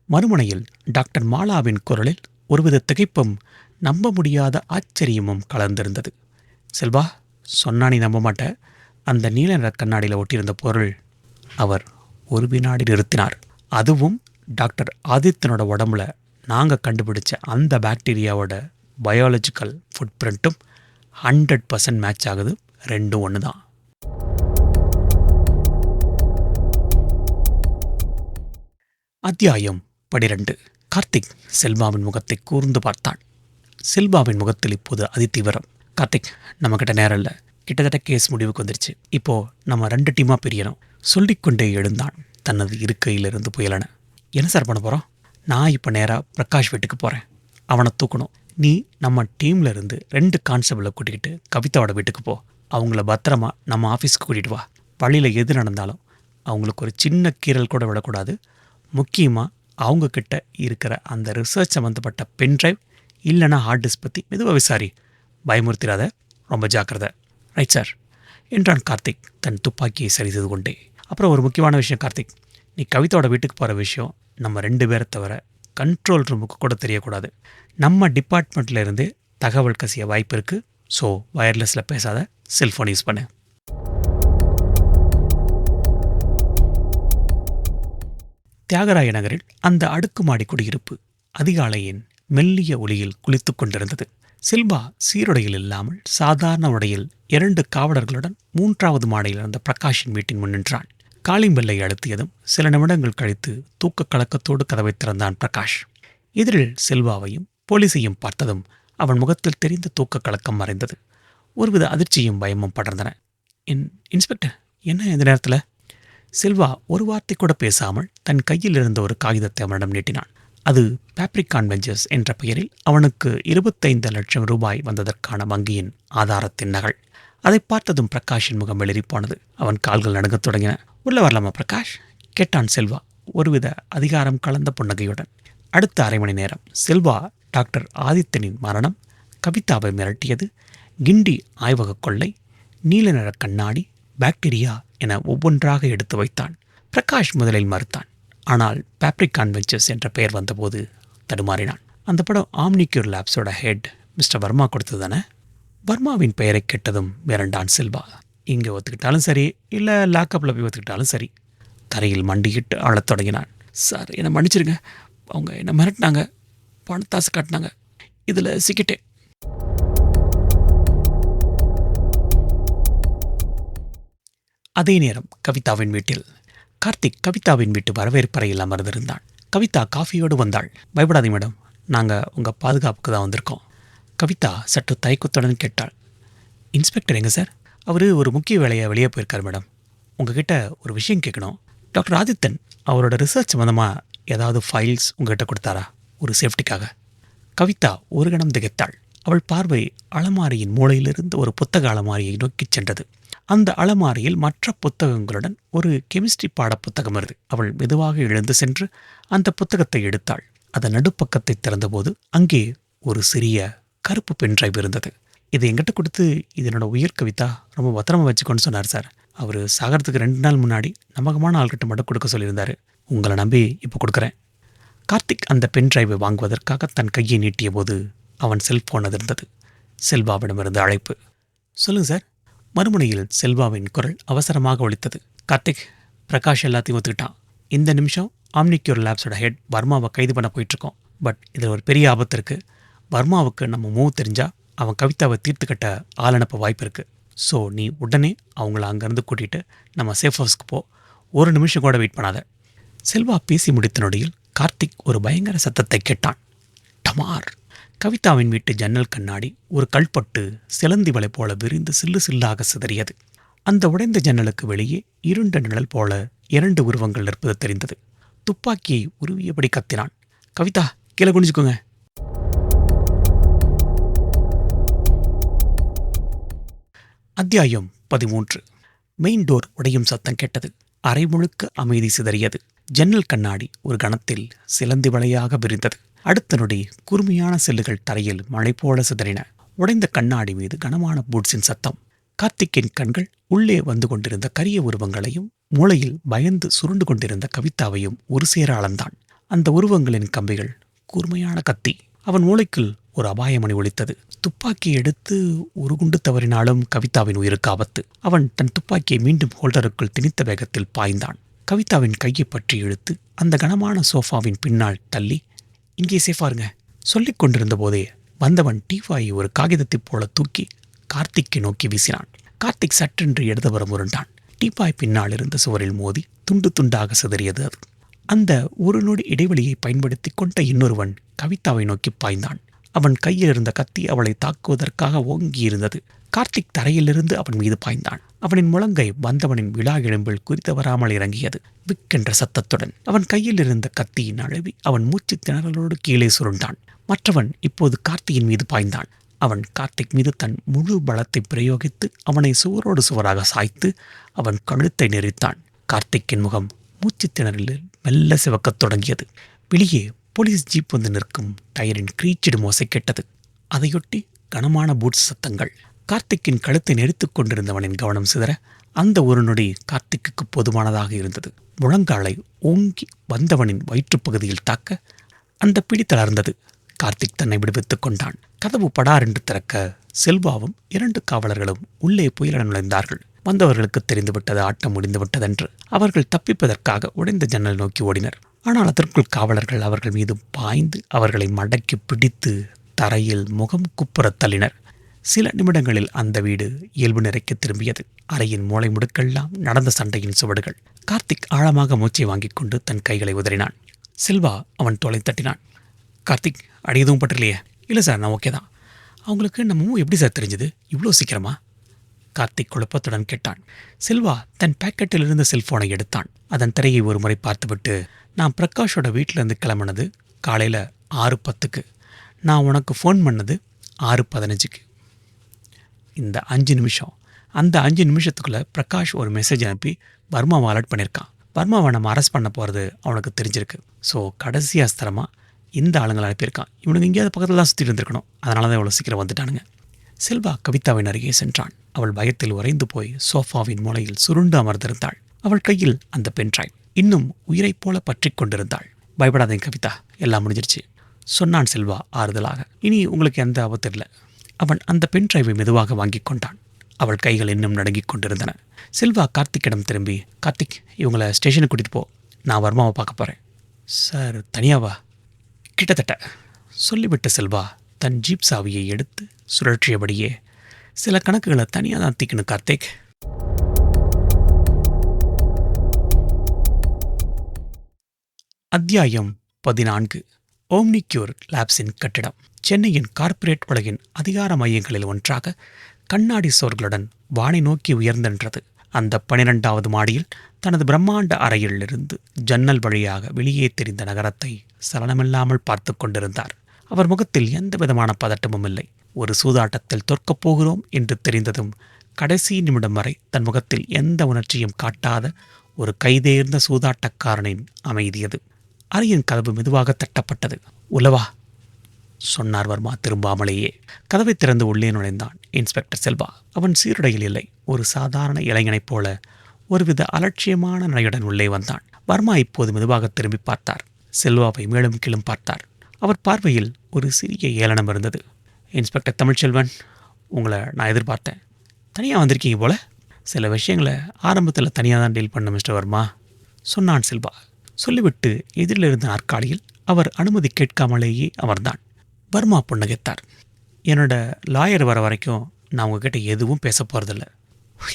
Speaker 1: மறுமுனையில் டாக்டர் மாலாவின் குரலில் ஒருவித திகைப்பும் நம்ப முடியாத ஆச்சரியமும் கலந்திருந்தது. செல்வா, சொன்னா நீ நம்ப மாட்ட, அந்த நீல நிற கண்ணாடியில் ஒட்டியிருந்த பொருள். அவர் ஒரு வினாடி நிறுத்தினார். அதுவும் டாக்டர் ஆதித்யனோட உடம்புல நாங்கள் கண்டுபிடிச்ச அந்த பாக்டீரியாவோட பயாலஜிக்கல் ஃபுட் பிரிண்ட்டும் 100% மேட்ச் ஆகுது. ரெண்டும் ஒன்று தான். அத்தியாயம் 12. கார்த்திக் செல்வாவின் முகத்தை கூர்ந்து பார்த்தான். செல்வாவின் முகத்தில் இப்போது அதிதீவிரம். கார்த்திக், நம்மக்கிட்ட நேரம் இல்லை. கிட்டத்தட்ட கேஸ் முடிவுக்கு வந்துருச்சு. இப்போது நம்ம 2 டீமாக பிரியணும். சொல்லிக்கொண்டே எழுந்தான் தனது இருக்கையிலிருந்து புயலன. என்ன சார் பண்ண போகிறோம்? நான் இப்போ நேராக பிரகாஷ் வீட்டுக்கு போகிறேன். அவனை தூக்கணும். நீ நம்ம டீமில் இருந்து 2 கான்ஸ்டபிளை கூட்டிக்கிட்டு கவிதாவோட வீட்டுக்கு போ. அவங்கள பத்திரமா நம்ம ஆஃபீஸ்க்கு கூட்டிகிட்டு வா. வழியில் எது நடந்தாலும் அவங்களுக்கு ஒரு சின்ன கீறல் கூட விடக்கூடாது. முக்கியமாக அவங்கக்கிட்ட இருக்கிற அந்த ரிசர்ச் சம்மந்தப்பட்ட பென் டிரைவ் இல்லைனா ஹார்ட் டிஸ்க் பற்றி மெதுவாக விசாரி. பயமுறுத்திராத, ரொம்ப ஜாக்கிரதை. ரைட் சார் என்றான் கார்த்திக் தன் துப்பாக்கியை சரி செய்து கொண்டே. அப்புறம் ஒரு முக்கியமான விஷயம் கார்த்திக், நீ கவிதாவோட வீட்டுக்கு போகிற விஷயம் நம்ம 2 பேரை தவிர கண்ட்ரோல் ரூமுக்கு கூட தெரியக்கூடாது. நம்ம டிபார்ட்மெண்ட்டில் இருந்து தகவல் கசிய வாய்ப்பு இருக்குது. ஸோ வயர்லெஸில் பேசாத, செல்ஃபோன் யூஸ் பண்ணு. தியாகராய நகரில் அந்த அடுக்குமாடி குடியிருப்பு அதிகாலையின் மெல்லிய ஒளியில் குளித்து கொண்டிருந்தது. செல்வா சீருடையில் இல்லாமல் சாதாரண உடையில் 2 காவலர்களுடன் 3வது மாடியில் இருந்த பிரகாஷின் வீட்டின் முன் நின்றான். காலிங் பெல்லை அழுத்தியதும் சில நிமிடங்கள் கழித்து தூக்க கலக்கத்தோடு கதவை திறந்தான் பிரகாஷ். எதிரில் செல்வாவையும் போலீஸையும் பார்த்ததும் அவன் முகத்தில் தெரிந்த தூக்க கலக்கம் மறைந்தது. ஒருவித அதிர்ச்சியும் பயமும் படர்ந்தன. இன்ஸ்பெக்டர், என்ன இந்த நேரத்தில்? செல்வா ஒரு வார்த்தை கூட பேசாமல் தன் கையில் இருந்த ஒரு காகிதத்தை அவனிடம் நீட்டினான். அது பேப்ரிகான் வெஞ்சர்ஸ் என்ற பெயரில் அவனுக்கு 25 லட்சம் ரூபாய் வந்ததற்கான வங்கியின் ஆதாரத்தின் நகல். அதை பார்த்ததும் பிரகாஷின் முகம் வெளிரிப்போனது. அவன் கால்கள் நடுங்கத் தொடங்கின. உள்ள வரலாமா பிரகாஷ்? கேட்டான் செல்வா ஒருவித அதிகாரம் கலந்த புன்னகையுடன். அடுத்த அரை மணி நேரம் செல்வா டாக்டர் ஆதித்தனின் மரணம், கவிதாவை மிரட்டியது, கிண்டி ஆய்வக கொள்ளை, நீல நிற கண்ணாடி, பாக்டீரியா என ஒவ்வொன்றாக எடுத்து வைத்தான். பிரகாஷ் முதலில் மறுத்தான். ஆனால் பேப்ரிகான் வெஞ்சர்ஸ் என்ற பெயர் வந்தபோது தடுமாறினான். அந்த படம் ஆம்னிக்யூர் லேப்ஸோட ஹெட் மிஸ்டர் வர்மா கொடுத்தது தானே? வர்மாவின் பெயரை கேட்டதும் மிரண்டான் செல்வா. இங்கே ஒத்துக்கிட்டாலும் சரி, இல்லை லாக்கப்பில் போய் ஒத்துக்கிட்டாலும் சரி. தரையில் மண்டியிட்டு ஆளத் தொடங்கினான். சார் என்னை மன்னிச்சிருங்க, அவங்க என்னை மிரட்டினாங்க, பணத்தாசு காட்டினாங்க, இதில் சிக்கிட்டேன். அதே நேரம் கவிதாவின் வீட்டில் கார்த்திக் கவிதாவின் வீட்டு வரவேற்பறையில் அமர்ந்திருந்தான். கவிதா காஃபியோடு வந்தாள். பயப்படாதீங்க மேடம், நாங்கள் உங்கள் பாதுகாப்புக்கு தான் வந்திருக்கோம். கவிதா சற்று தயக்கத்துடன் கேட்டாள், இன்ஸ்பெக்டர் எங்கே சார்? அவர் ஒரு முக்கிய வேலையை வெளியே போயிருக்கார் மேடம். உங்ககிட்ட ஒரு விஷயம் கேட்கணும். டாக்டர் ஆதித்தன் அவரோட ரிசர்ச் சம்மந்தமாக ஏதாவது ஃபைல்ஸ் உங்ககிட்ட கொடுத்தாரா, ஒரு சேஃப்டிக்காக? கவிதா ஒரு கணம் திகைத்தாள். அவள் பார்வை அலமாரியின் மூலையிலிருந்து ஒரு புத்தக அலமாரியை நோக்கிச் சென்றது. அந்த அலமாரியில் மற்ற புத்தகங்களுடன் ஒரு கெமிஸ்ட்ரி பாட புத்தகம் இருந்தது. அவள் மெதுவாக எழுந்து சென்று அந்த புத்தகத்தை எடுத்தாள். அதன் நடுப்பக்கத்தை திறந்தபோது அங்கே ஒரு சிறிய கருப்பு பென்ட்ரைவ் இருந்தது. இதை எங்கிட்ட கொடுத்து, இது என்னோட உயிர் கவிதா, ரொம்ப பத்திரமா வச்சுக்கோன்னு சொன்னார் சார். அவர் சாகிறதுக்கு 2 நாள் முன்னாடி நம்பகமான ஆள்கிட்ட மட்டும் கொடுக்க சொல்லியிருந்தார். உங்களை நம்பி இப்போ கொடுக்குறேன். கார்த்திக் அந்த பென்ட்ரைவை வாங்குவதற்காக தன் கையை நீட்டிய போது அவன் செல்போன் அதிர்ந்தது. செல்வாவிடமிருந்து அழைப்பு. சொல்லுங்கள் சார். மறுமுனையில் செல்வாவின் குரல் அவசரமாக ஒலித்தது. கார்த்திக், பிரகாஷ் எல்லாத்தையும் ஒத்துக்கிட்டான். இந்த நிமிஷம் ஆம்னிக்யூர் லேப்ஸோட ஹெட் வர்மாவை கைது பண்ண போயிட்டுருக்கோம். பட் இதில் ஒரு பெரிய ஆபத்து இருக்குது. வர்மாவுக்கு நம்ம மூவ் தெரிஞ்சால் அவன் கவிதாவை தீர்த்து கட்ட ஆள் அனுப்ப வாய்ப்பு இருக்குது. ஸோ நீ உடனே அவங்கள அங்கேருந்து கூட்டிகிட்டு நம்ம சேஃப் ஹவுஸ்க்கு போ. ஒரு நிமிஷம் கூட வெயிட் பண்ணாத. செல்வா பேசி முடித்த நொடியில் கார்த்திக் ஒரு பயங்கர சத்தத்தை கேட்டான். டமார்! கவிதாவின் வீட்டு ஜன்னல் கண்ணாடி ஒரு கல்பட்டு சிலந்தி வலை போல விரிந்து சில்லு சில்லாக சிதறியது. அந்த உடைந்த ஜன்னலுக்கு வெளியே இருண்ட நிழல் போல 2 உருவங்கள் நிற்பது தெரிந்தது. துப்பாக்கியை உருவியபடி கத்தினான். கவிதா, கீழே குனிஞ்சுக்கோங்க. அத்தியாயம் 13. மெயின் டோர் உடையும் சத்தம் கேட்டது. அரை முழுக்க அமைதி சிதறியது. ஜன்னல் கண்ணாடி ஒரு கணத்தில் சிலந்தி வலையாக விரிந்தது. அடுத்த நொடி குறுமையான செல்லுகள் தரையில் மழை போல சிதறின. உடைந்த கண்ணாடி மீது கனமான பூட்ஸின் சத்தம். கார்த்திக்கின் கண்கள் உள்ளே வந்து கொண்டிருந்த கரிய உருவங்களையும் மூளையில் பயந்து சுருண்டு கொண்டிருந்த கவிதாவையும் ஒரு சேர அளந்தான். அந்த உருவங்களின் கம்பிகள் கூர்மையான கத்தி. அவன் மூளைக்குள் ஒரு அபாயமணி ஒலித்தது. துப்பாக்கியை எடுத்து ஒரு குண்டு தவறினாலும் கவிதாவின் உயிருக்கு ஆபத்து. அவன் தன் துப்பாக்கியை மீண்டும் ஹோல்டருக்குள் திணித்த வேகத்தில் பாய்ந்தான். கவிதாவின் கையை பற்றி இழுத்து அந்த கனமான சோஃபாவின் பின்னால் தள்ளி, இங்கே சேஃபாருங்க சொல்லிக் கொண்டிருந்த போதே வந்தவன் டீஃபாயை ஒரு காகிதத்தைப் போல தூக்கி கார்த்திக்கை நோக்கி வீசினான். கார்த்திக் சற்றென்று இடதுபுறம் உருண்டான். டீப்பாய் பின்னால் இருந்த சுவரில் மோதி துண்டு துண்டாக சிதறியது அது. அந்த ஒரு நொடி இடைவெளியை பயன்படுத்தி கொண்ட இன்னொருவன் கவிதாவை நோக்கி பாய்ந்தான். அவன் கையில் இருந்த கத்தி அவளை தாக்குவதற்காக ஓங்கியிருந்தது. கார்த்திக் தரையிலிருந்து அவன் மீது பாய்ந்தான். அவனின் முழங்கை வந்தவனின் விழா எலும்பில் குறித்து வராமல் இறங்கியது. விக்கென்ற சத்தத்துடன் அவன் கையில் இருந்த கத்தியின் அழுவி அவன் மூச்சு திணறலோடு கீழே சுருண்டான். மற்றவன் இப்போது கார்த்தியின் மீது பாய்ந்தான். அவன் கார்த்திக் மீது தன் முழு பலத்தை பிரயோகித்து அவனை சுவரோடு சுவராக சாய்த்து அவன் கழுத்தை நெரித்தான். கார்த்திக்கின் முகம் மூச்சு திணறலில் மெல்ல சிவக்கத் தொடங்கியது. வெளியே போலீஸ் ஜீப் வந்து நிற்கும் டயரின் கிரீச்சிடும் ஓசை கேட்டது. அதையொட்டி கனமான பூட்ஸ் சத்தங்கள். கார்த்திக்கின் கழுத்தை நெரித்துக் கொண்டிருந்தவனின் கவனம் சிதற அந்த ஒரு நொடி கார்த்திக்கு போதுமானதாக இருந்தது. முழங்காலை ஓங்கி வந்தவனின் வயிற்றுப்பகுதியில் தாக்க அந்த பிடி தளர்ந்தது. கார்த்திக் தன்னை விடுவித்துக் கொண்டான். கதவு படார் என்று திறக்க செல்வாவும் 2 காவலர்களும் உள்ளே புயலுடன் நுழைந்தார்கள். வந்தவர்களுக்கு தெரிந்துவிட்டது, ஆட்டம் முடிந்துவிட்டதென்று. அவர்கள் தப்பிப்பதற்காக உடைந்த ஜன்னல் நோக்கி ஓடினர். ஆனால் அதற்குள் காவலர்கள் அவர்கள் மீது பாய்ந்து அவர்களை மடக்கி பிடித்து தரையில் முகம் குப்புறத் தள்ளினர். சில நிமிடங்களில் அந்த வீடு இயல்பு நிலைக்கு திரும்பியது. அறையின் மூளை முடுக்கெல்லாம் நடந்த சண்டையின் சுவடுகள். கார்த்திக் ஆழமாக மூச்சை வாங்கிக் கொண்டு தன் கைகளை உதறினான். செல்வா அவன் தோளை தட்டினான். கார்த்திக், அடி எதுவும் பட்டில்லையே? இல்லை சார், நான் ஓகே தான். அவங்களுக்கு நம்ம எப்படி சார் தெரிஞ்சது இவ்வளோ சீக்கிரமா? கார்த்திக் குழப்பத்துடன் கேட்டான். செல்வா தன் பாக்கெட்டில் இருந்த செல்போனை எடுத்தான். அதன் திரையை ஒரு முறை பார்த்துவிட்டு, நான் பிரகாஷோட வீட்டிலேருந்து கிளம்புனது காலையில் 6:10க்கு. நான் உனக்கு ஃபோன் பண்ணது 6:15க்கு. இந்த 5 நிமிஷம், அந்த 5 நிமிஷத்துக்குள்ளே பிரகாஷ் ஒரு மெசேஜ் அனுப்பி வர்மாவை அலர்ட் பண்ணியிருக்கான். வர்மாவை நம்ம அரெஸ்ட் பண்ண போகிறது அவனுக்கு தெரிஞ்சிருக்கு. ஸோ கடைசி அஸ்திரமாக இந்த ஆளுங்களை அனுப்பியிருக்கான். இவனுக்கு எங்கேயாவது பக்கத்தில் தான் சுற்றிட்டு இருந்திருக்கணும். அதனால தான் இவ்வளோ சீக்கிரம் வந்துட்டானுங்க. செல்வா கவிதாவின் அருகே சென்றான். அவள் பயத்தில் உறைந்து போய் சோஃபாவின் மூலையில் சுருண்டு அமர்ந்திருந்தாள். அவள் கையில் அந்த பென்ட்ரைவ் இன்னும் உயிரைப் போல பற்றி கொண்டிருந்தாள். பயப்படாதீங்க கவிதா, எல்லாம் முடிஞ்சிருச்சு சொன்னான் செல்வா ஆறுதலாக. இனி உங்களுக்கு எந்த ஆபத்து இல்லை. அவன் அந்த பென்ட்ரைவை மெதுவாக வாங்கி கொண்டான். அவள் கைகள் இன்னும் நடுங்கிக் கொண்டிருந்தன. செல்வா கார்த்திக்கிடம் திரும்பி, கார்த்திக், இவங்களை ஸ்டேஷனுக்கு கூட்டிகிட்டு போ, நான் வர்மாவை பார்க்க போகிறேன். சார் தனியாவா? கிட்டத்தட்ட சொல்லிவிட்ட செல்வா தன் ஜீப் சாவியை எடுத்து சுழற்றியபடியே, சில கணக்குகளை தனியாக தான் தீக்கணும் கார்த்திக். அத்தியாயம் 14. ஓம்னிக்யூர் லேப்ஸின் கட்டிடம் சென்னையின் கார்ப்பரேட் உலகின் அதிகார மையங்களில் ஒன்றாக கண்ணாடி சோர்களுடன் வானை நோக்கி உயர்ந்தென்றது. அந்த 12வது மாடியில் தனது பிரம்மாண்ட அறையிலிருந்து ஜன்னல் வழியாக வெளியே தெரிந்த நகரத்தை சலனமில்லாமல் பார்த்து கொண்டிருந்தார். அவர் முகத்தில் எந்த விதமான பதட்டமும் இல்லை. ஒரு சூதாட்டத்தில் தோற்கப் போகிறோம் என்று தெரிந்ததும் கடைசி நிமிடம் வரை தன் முகத்தில் எந்த உணர்ச்சியும் காட்டாத ஒரு கைதேர்ந்த சூதாட்டக்காரனின் அமைதியது. அறையின் கதவு மெதுவாக தட்டப்பட்டது. உலவா, சொன்னார் வர்மா திரும்பாமலேயே. கதவை திறந்து உள்ளே நுழைந்தான் இன்ஸ்பெக்டர் செல்வா. அவன் சீருடையில் இல்லை. ஒரு சாதாரண இளைஞனைப் போல ஒருவித அலட்சியமான நடையுடன் உள்ளே வந்தான். வர்மா இப்போது மெதுவாக திரும்பி பார்த்தார். செல்வாவை மேலும் கீழும் பார்த்தார். அவர் பார்வையில் ஒரு சிறிய ஏளனம் இருந்தது. இன்ஸ்பெக்டர் தமிழ்ச்செல்வன், உங்களை நான் எதிர்பார்த்தேன். தனியாக வந்திருக்கீங்க போல. சில விஷயங்களை ஆரம்பத்தில் தனியாக தான் டீல் பண்ண மிஸ்டர் வர்மா, சொன்னான் செல்வா. சொல்லிவிட்டு எதிரில் இருந்த நாற்காலியில் அவர் அனுமதி கேட்காமலேயே அமர்ந்தான். வர்மா புன்னகைத்தார். என்னோட லாயர் வர வரைக்கும் நான் உங்ககிட்ட எதுவும் பேச போகிறதில்ல.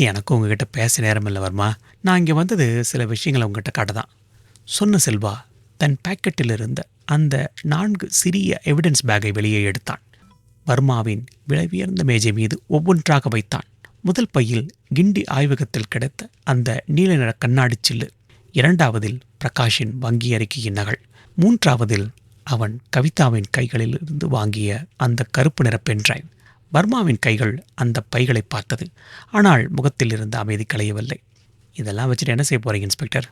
Speaker 1: எனக்கும் உங்ககிட்ட பேச நேரம் இல்லை வர்மா. நான் இங்கே வந்தது சில விஷயங்களை உங்ககிட்ட காட்ட தான், சொன்ன செல்வா தன் பாக்கெட்டில் இருந்த அந்த 4 சிறிய எவிடன்ஸ் பேக்கை வெளியே எடுத்தான். வர்மாவின் விலையுயர்ந்த மேஜை மீது ஒவ்வொன்றாக வைத்தான். முதல் பையில் கிண்டி ஆய்வகத்தில் கிடைத்த அந்த நீல நிற கண்ணாடி சில்லு, 2வதில் பிரகாஷின் வங்கி அறிக்கையின் நகல், 3வதில் அவன் கவிதாவின் கைகளில் இருந்து வாங்கிய அந்த கருப்பு நிற பென்டிரைவ். வர்மாவின் கைகள் அந்த பைகளை பார்த்தது. ஆனால் முகத்தில் இருந்த அமைதி களையவில்லை. இதெல்லாம் வச்சுட்டு என்ன செய்ய போகிறீங்க இன்ஸ்பெக்டர்?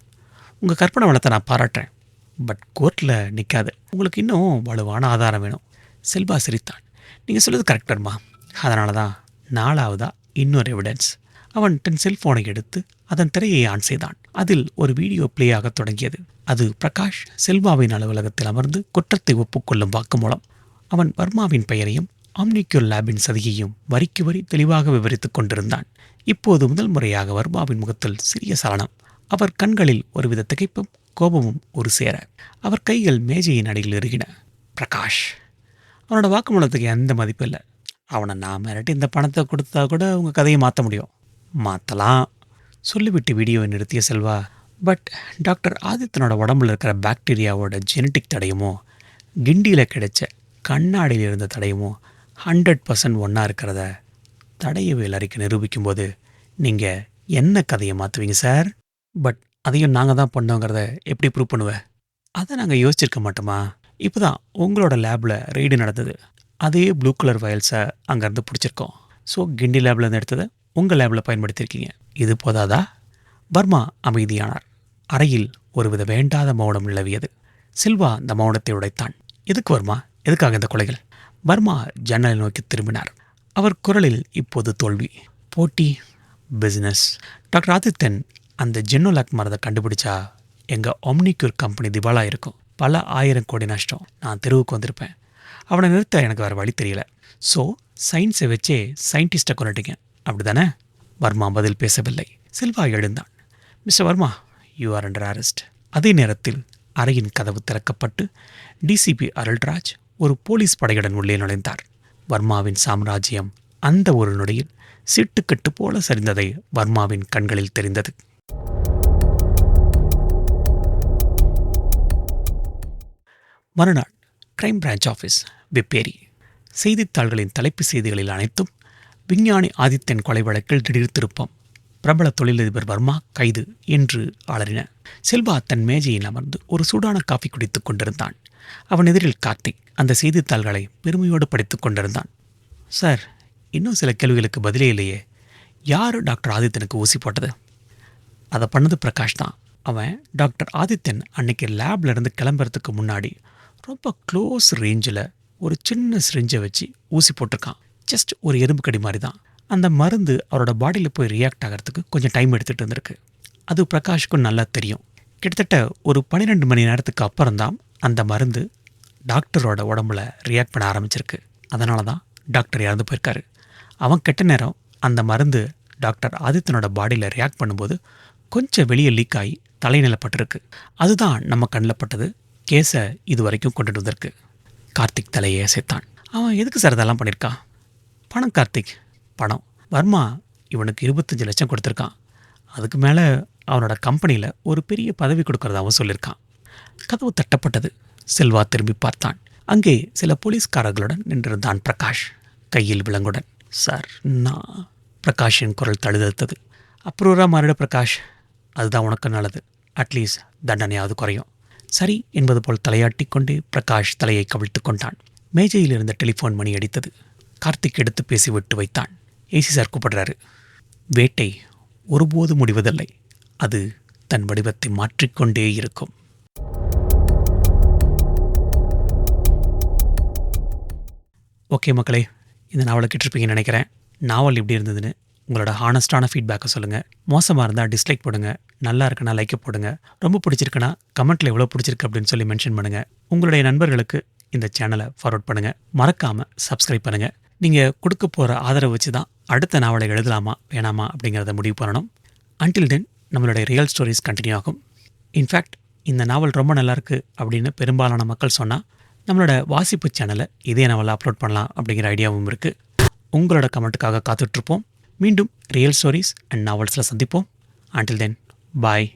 Speaker 1: உங்கள் கற்பனை வளத்தை நான் பாராட்டுறேன். பட் கோர்ட்டில் நிற்காது. உங்களுக்கு இன்னும் வலுவான ஆதாரம் வேணும். செல்வா சிரித்தான். நீங்கள் சொல்லுறது கரெக்ட் வர்மா. அதனால தான் 4வதா இன்னொரு எவிடன்ஸ். அவன் தன் செல்ஃபோனை எடுத்து அதன் திரையை ஆன் செய்தான். அதில் ஒரு வீடியோ பிளே ஆக தொடங்கியது. அது பிரகாஷ் செல்வாவின் அலுவலகத்தில் அமர்ந்து குற்றத்தை ஒப்புக்கொள்ளும் வாக்குமூலம். அவன் வர்மாவின் பெயரையும் ஆம்னிக்யூர் லேபின் சதியையும் வரிக்கு வரி தெளிவாக விவரித்துக் கொண்டிருந்தான். இப்போது முதல் முறையாக வர்மாவின் முகத்தில் சிறிய சலனம். அவர் கண்களில் ஒருவித திகைப்பும் கோபமும் ஒரு சேர. அவர் கைகள் மேஜையின் அடியில் இறுகின. பிரகாஷ், அவனோட வாக்குமூலத்துக்கு எந்த மதிப்பு இல்லை. அவனை நான் மிரட்டி இந்த பணத்தை கொடுத்தா கூட உங்கள் கதையை மாற்ற முடியும். மாற்றலாம், சொல்லிவிட்டு வீடியோவை நிறுத்திய செல்வா. பட் டாக்டர் ஆதித்தனோட உடம்புல இருக்கிற பாக்டீரியாவோட ஜெனட்டிக் தடயமோ கிண்டியில் கிடைச்ச கண்ணாடியில் இருந்த தடயமோ 100% ஒன்றா இருக்கிறத தடயவியல் அறிக்கை நிரூபிக்கும்போது நீங்கள் என்ன கதையை மாற்றுவீங்க சார்? பட் அதையும் நாங்கள் தான் பண்ணோங்கிறத எப்படி ப்ரூவ் பண்ணுவேன்? அதை நாங்கள் யோசிச்சிருக்க மாட்டோமா? இப்போ தான் உங்களோட லேபில் ரெய்டு நடந்தது. அதே ப்ளூ கலர் ஃபைல்ஸை அங்கேருந்து பிடிச்சிருக்கோம். ஸோ கிண்டி லேப்லேருந்து எடுத்ததை உங்கள் லேபில் பயன்படுத்தியிருக்கீங்க. இது போதாதா? வர்மா அமைதியானார். அறையில் ஒருவித வேண்டாத மௌனம் நிலவியது. செல்வா அந்த மௌனத்தை உடைத்தான். எதுக்கு வர்மா? எதுக்காக இந்த கொலைகள்? வர்மா ஜன்னலை நோக்கி திரும்பினார். அவர் குரலில் இப்போது தோல்வி. போட்டி, பிஸ்னஸ். டாக்டர் ஆதித்தன் அந்த ஜென்னோலாக் மரத்தை கண்டுபிடிச்சா எங்கள் ஓம்னிக்யூர் கம்பெனி திவாலா இருக்கும். பல 1000 கோடி நஷ்டம். நான் தெருவுக்கு வந்திருப்பேன். அவனை நிறுத்த எனக்கு வேறு வழி தெரியல. ஸோ சயின்ஸை வச்சே சயின்டிஸ்ட்டை கொண்டுட்டீங்க, அப்படி தானே? வர்மா பதில் பேசவில்லை. செல்வா எழுந்தான். Mister Varma, you are under arrest. அதே நேரத்தில் அறையின் கதவு திறக்கப்பட்டு டிசிபி அருள்ராஜ் ஒரு போலீஸ் படையுடன் உள்ளே நுழைந்தார். வர்மாவின் சாம்ராஜ்யம் அந்த ஒரு நொடியில் சீட்டுக்கட்டு போல சரிந்ததை வர்மாவின் கண்களில் தெரிந்தது. மறுநாள் கிரைம் பிரான்ச் ஆஃபீஸ், வெப்பேரி. செய்தித்தாள்களின் தலைப்பு செய்திகளில் அனைத்தும் விஞ்ஞானி ஆதித்தன் கொலை வழக்கில் திடீர் திருப்பம், பிரபல தொழிலதிபர் வர்மா கைது என்று அலறின. செல்வா தன் மேஜையில் அமர்ந்து ஒரு சூடான காஃபி குடித்துக் கொண்டிருந்தான். அவன் எதிரில் கார்த்திக் அந்த செய்தித்தாள்களை பெருமையோடு படித்துக் கொண்டிருந்தான். சார், இன்னும் சில கேள்விகளுக்கு பதிலே இல்லையே. யார் டாக்டர் ஆதித்தனுக்கு ஊசி போட்டது? அதை பண்ணது பிரகாஷ் தான். அவன் டாக்டர் ஆதித்தன் அன்னைக்கு லேப்ல இருந்து கிளம்புறதுக்கு முன்னாடி ரொம்ப க்ளோஸ் ரேஞ்சில் ஒரு சின்ன சிரிஞ்சை வச்சு ஊசி போட்டிருக்கான். ஜஸ்ட் ஒரு எறும்பு கடி மாதிரி தான். அந்த மருந்து அவரோட பாடியில் போய் ரியாக்ட் ஆகிறதுக்கு கொஞ்சம் டைம் எடுத்துகிட்டு இருந்திருக்கு. அது பிரகாஷுக்கும் நல்லா தெரியும். கிட்டத்தட்ட ஒரு 12 மணி நேரத்துக்கு அப்புறம்தான் அந்த மருந்து டாக்டரோட உடம்புல ரியாக்ட் பண்ண ஆரம்பிச்சிருக்கு. அதனால தான் டாக்டர் இறந்து போயிருக்காரு. அவன் கெட்ட நேரம் அந்த மருந்து டாக்டர் ஆதித்தனோட பாடியில் ரியாக்ட் பண்ணும்போது கொஞ்சம் வெளியே லீக் ஆகி தலைநிலப்பட்டிருக்கு. அதுதான் நம்ம கண்ணில் பட்டது. கேஸை இது வரைக்கும் கொண்டுட்டு வந்திருக்கு. கார்த்திக் தலையை அசைத்தான். அவன் எதுக்கு சார் இதெல்லாம் பண்ணியிருக்கான்? பணம் கார்த்திக், பணம். வர்மா இவனுக்கு 25 லட்சம் கொடுத்துருக்கான். அதுக்கு மேலே அவனோட கம்பெனியில் ஒரு பெரிய பதவி கொடுக்கறதாவும் சொல்லியிருக்கான். கதவு தட்டப்பட்டது. செல்வா திரும்பி பார்த்தான். அங்கே சில போலீஸ்காரர்களுடன் நின்றிருந்தான் பிரகாஷ், கையில் விலங்குடன். சார், நான்... பிரகாஷின் குரல் தழுதழுத்தது. அப்ரூவராக மாறிட பிரகாஷ், அதுதான் உனக்கு நல்லது. அட்லீஸ்ட் தண்டனையாவது குறையும். சரி என்பது போல் தலையாட்டி கொண்டு பிரகாஷ் தலையை கவிழ்த்து கொண்டான். மேஜையில் இருந்த டெலிஃபோன் மணி அடித்தது. கார்த்திக் எடுத்து பேசி விட்டு வைத்தான். ஏசி சார் கூப்பிடுறாரு. வேட்டை ஒருபோது முடிவதில்லை, அது தன் வடிவத்தை மாற்றிக்கொண்டே இருக்கும். ஓகே மக்களே, இந்த நாவலை கேட்டிருப்பீங்கன்னு நினைக்கிறேன். நாவல் எப்படி இருந்ததுன்னு உங்களோட ஹானஸ்டான ஃபீட்பேக்கை சொல்லுங்கள். மோசமாக இருந்தால் டிஸ்லைக் போடுங்க, நல்லா இருக்குன்னா லைக்கை போடுங்க, ரொம்ப பிடிச்சிருக்குன்னா கமெண்ட்டில் எவ்வளோ பிடிச்சிருக்கு அப்படின்னு சொல்லி மென்ஷன் பண்ணுங்கள். உங்களுடைய நண்பர்களுக்கு இந்த சேனலை ஃபார்வர்ட் பண்ணுங்கள். மறக்காமல் சப்ஸ்கிரைப் பண்ணுங்கள். நீங்கள் கொடுக்க போகிற ஆதரவு வச்சு தான் அடுத்த நாவலை எழுதலாமா வேணாமா அப்படிங்கிறத முடிவு பண்ணணும். அன்டில் தென் நம்மளுடைய ரியல் ஸ்டோரிஸ் கண்டினியூ ஆகும். இன்ஃபேக்ட் இந்த நாவல் ரொம்ப நல்லாயிருக்கு அப்படின்னு பெரும்பாலான மக்கள் சொன்னால் நம்மளோட வாசிப்பு சேனலை இதே நாவலை அப்லோட் பண்ணலாம் அப்படிங்கிற ஐடியாவும் இருக்குது. உங்களோட கமெண்ட்டுக்காக காத்துட்ருப்போம். மீண்டும் ரியல் ஸ்டோரிஸ் அண்ட் நாவல்ஸில் சந்திப்போம். அன்டில் தென், பாய்.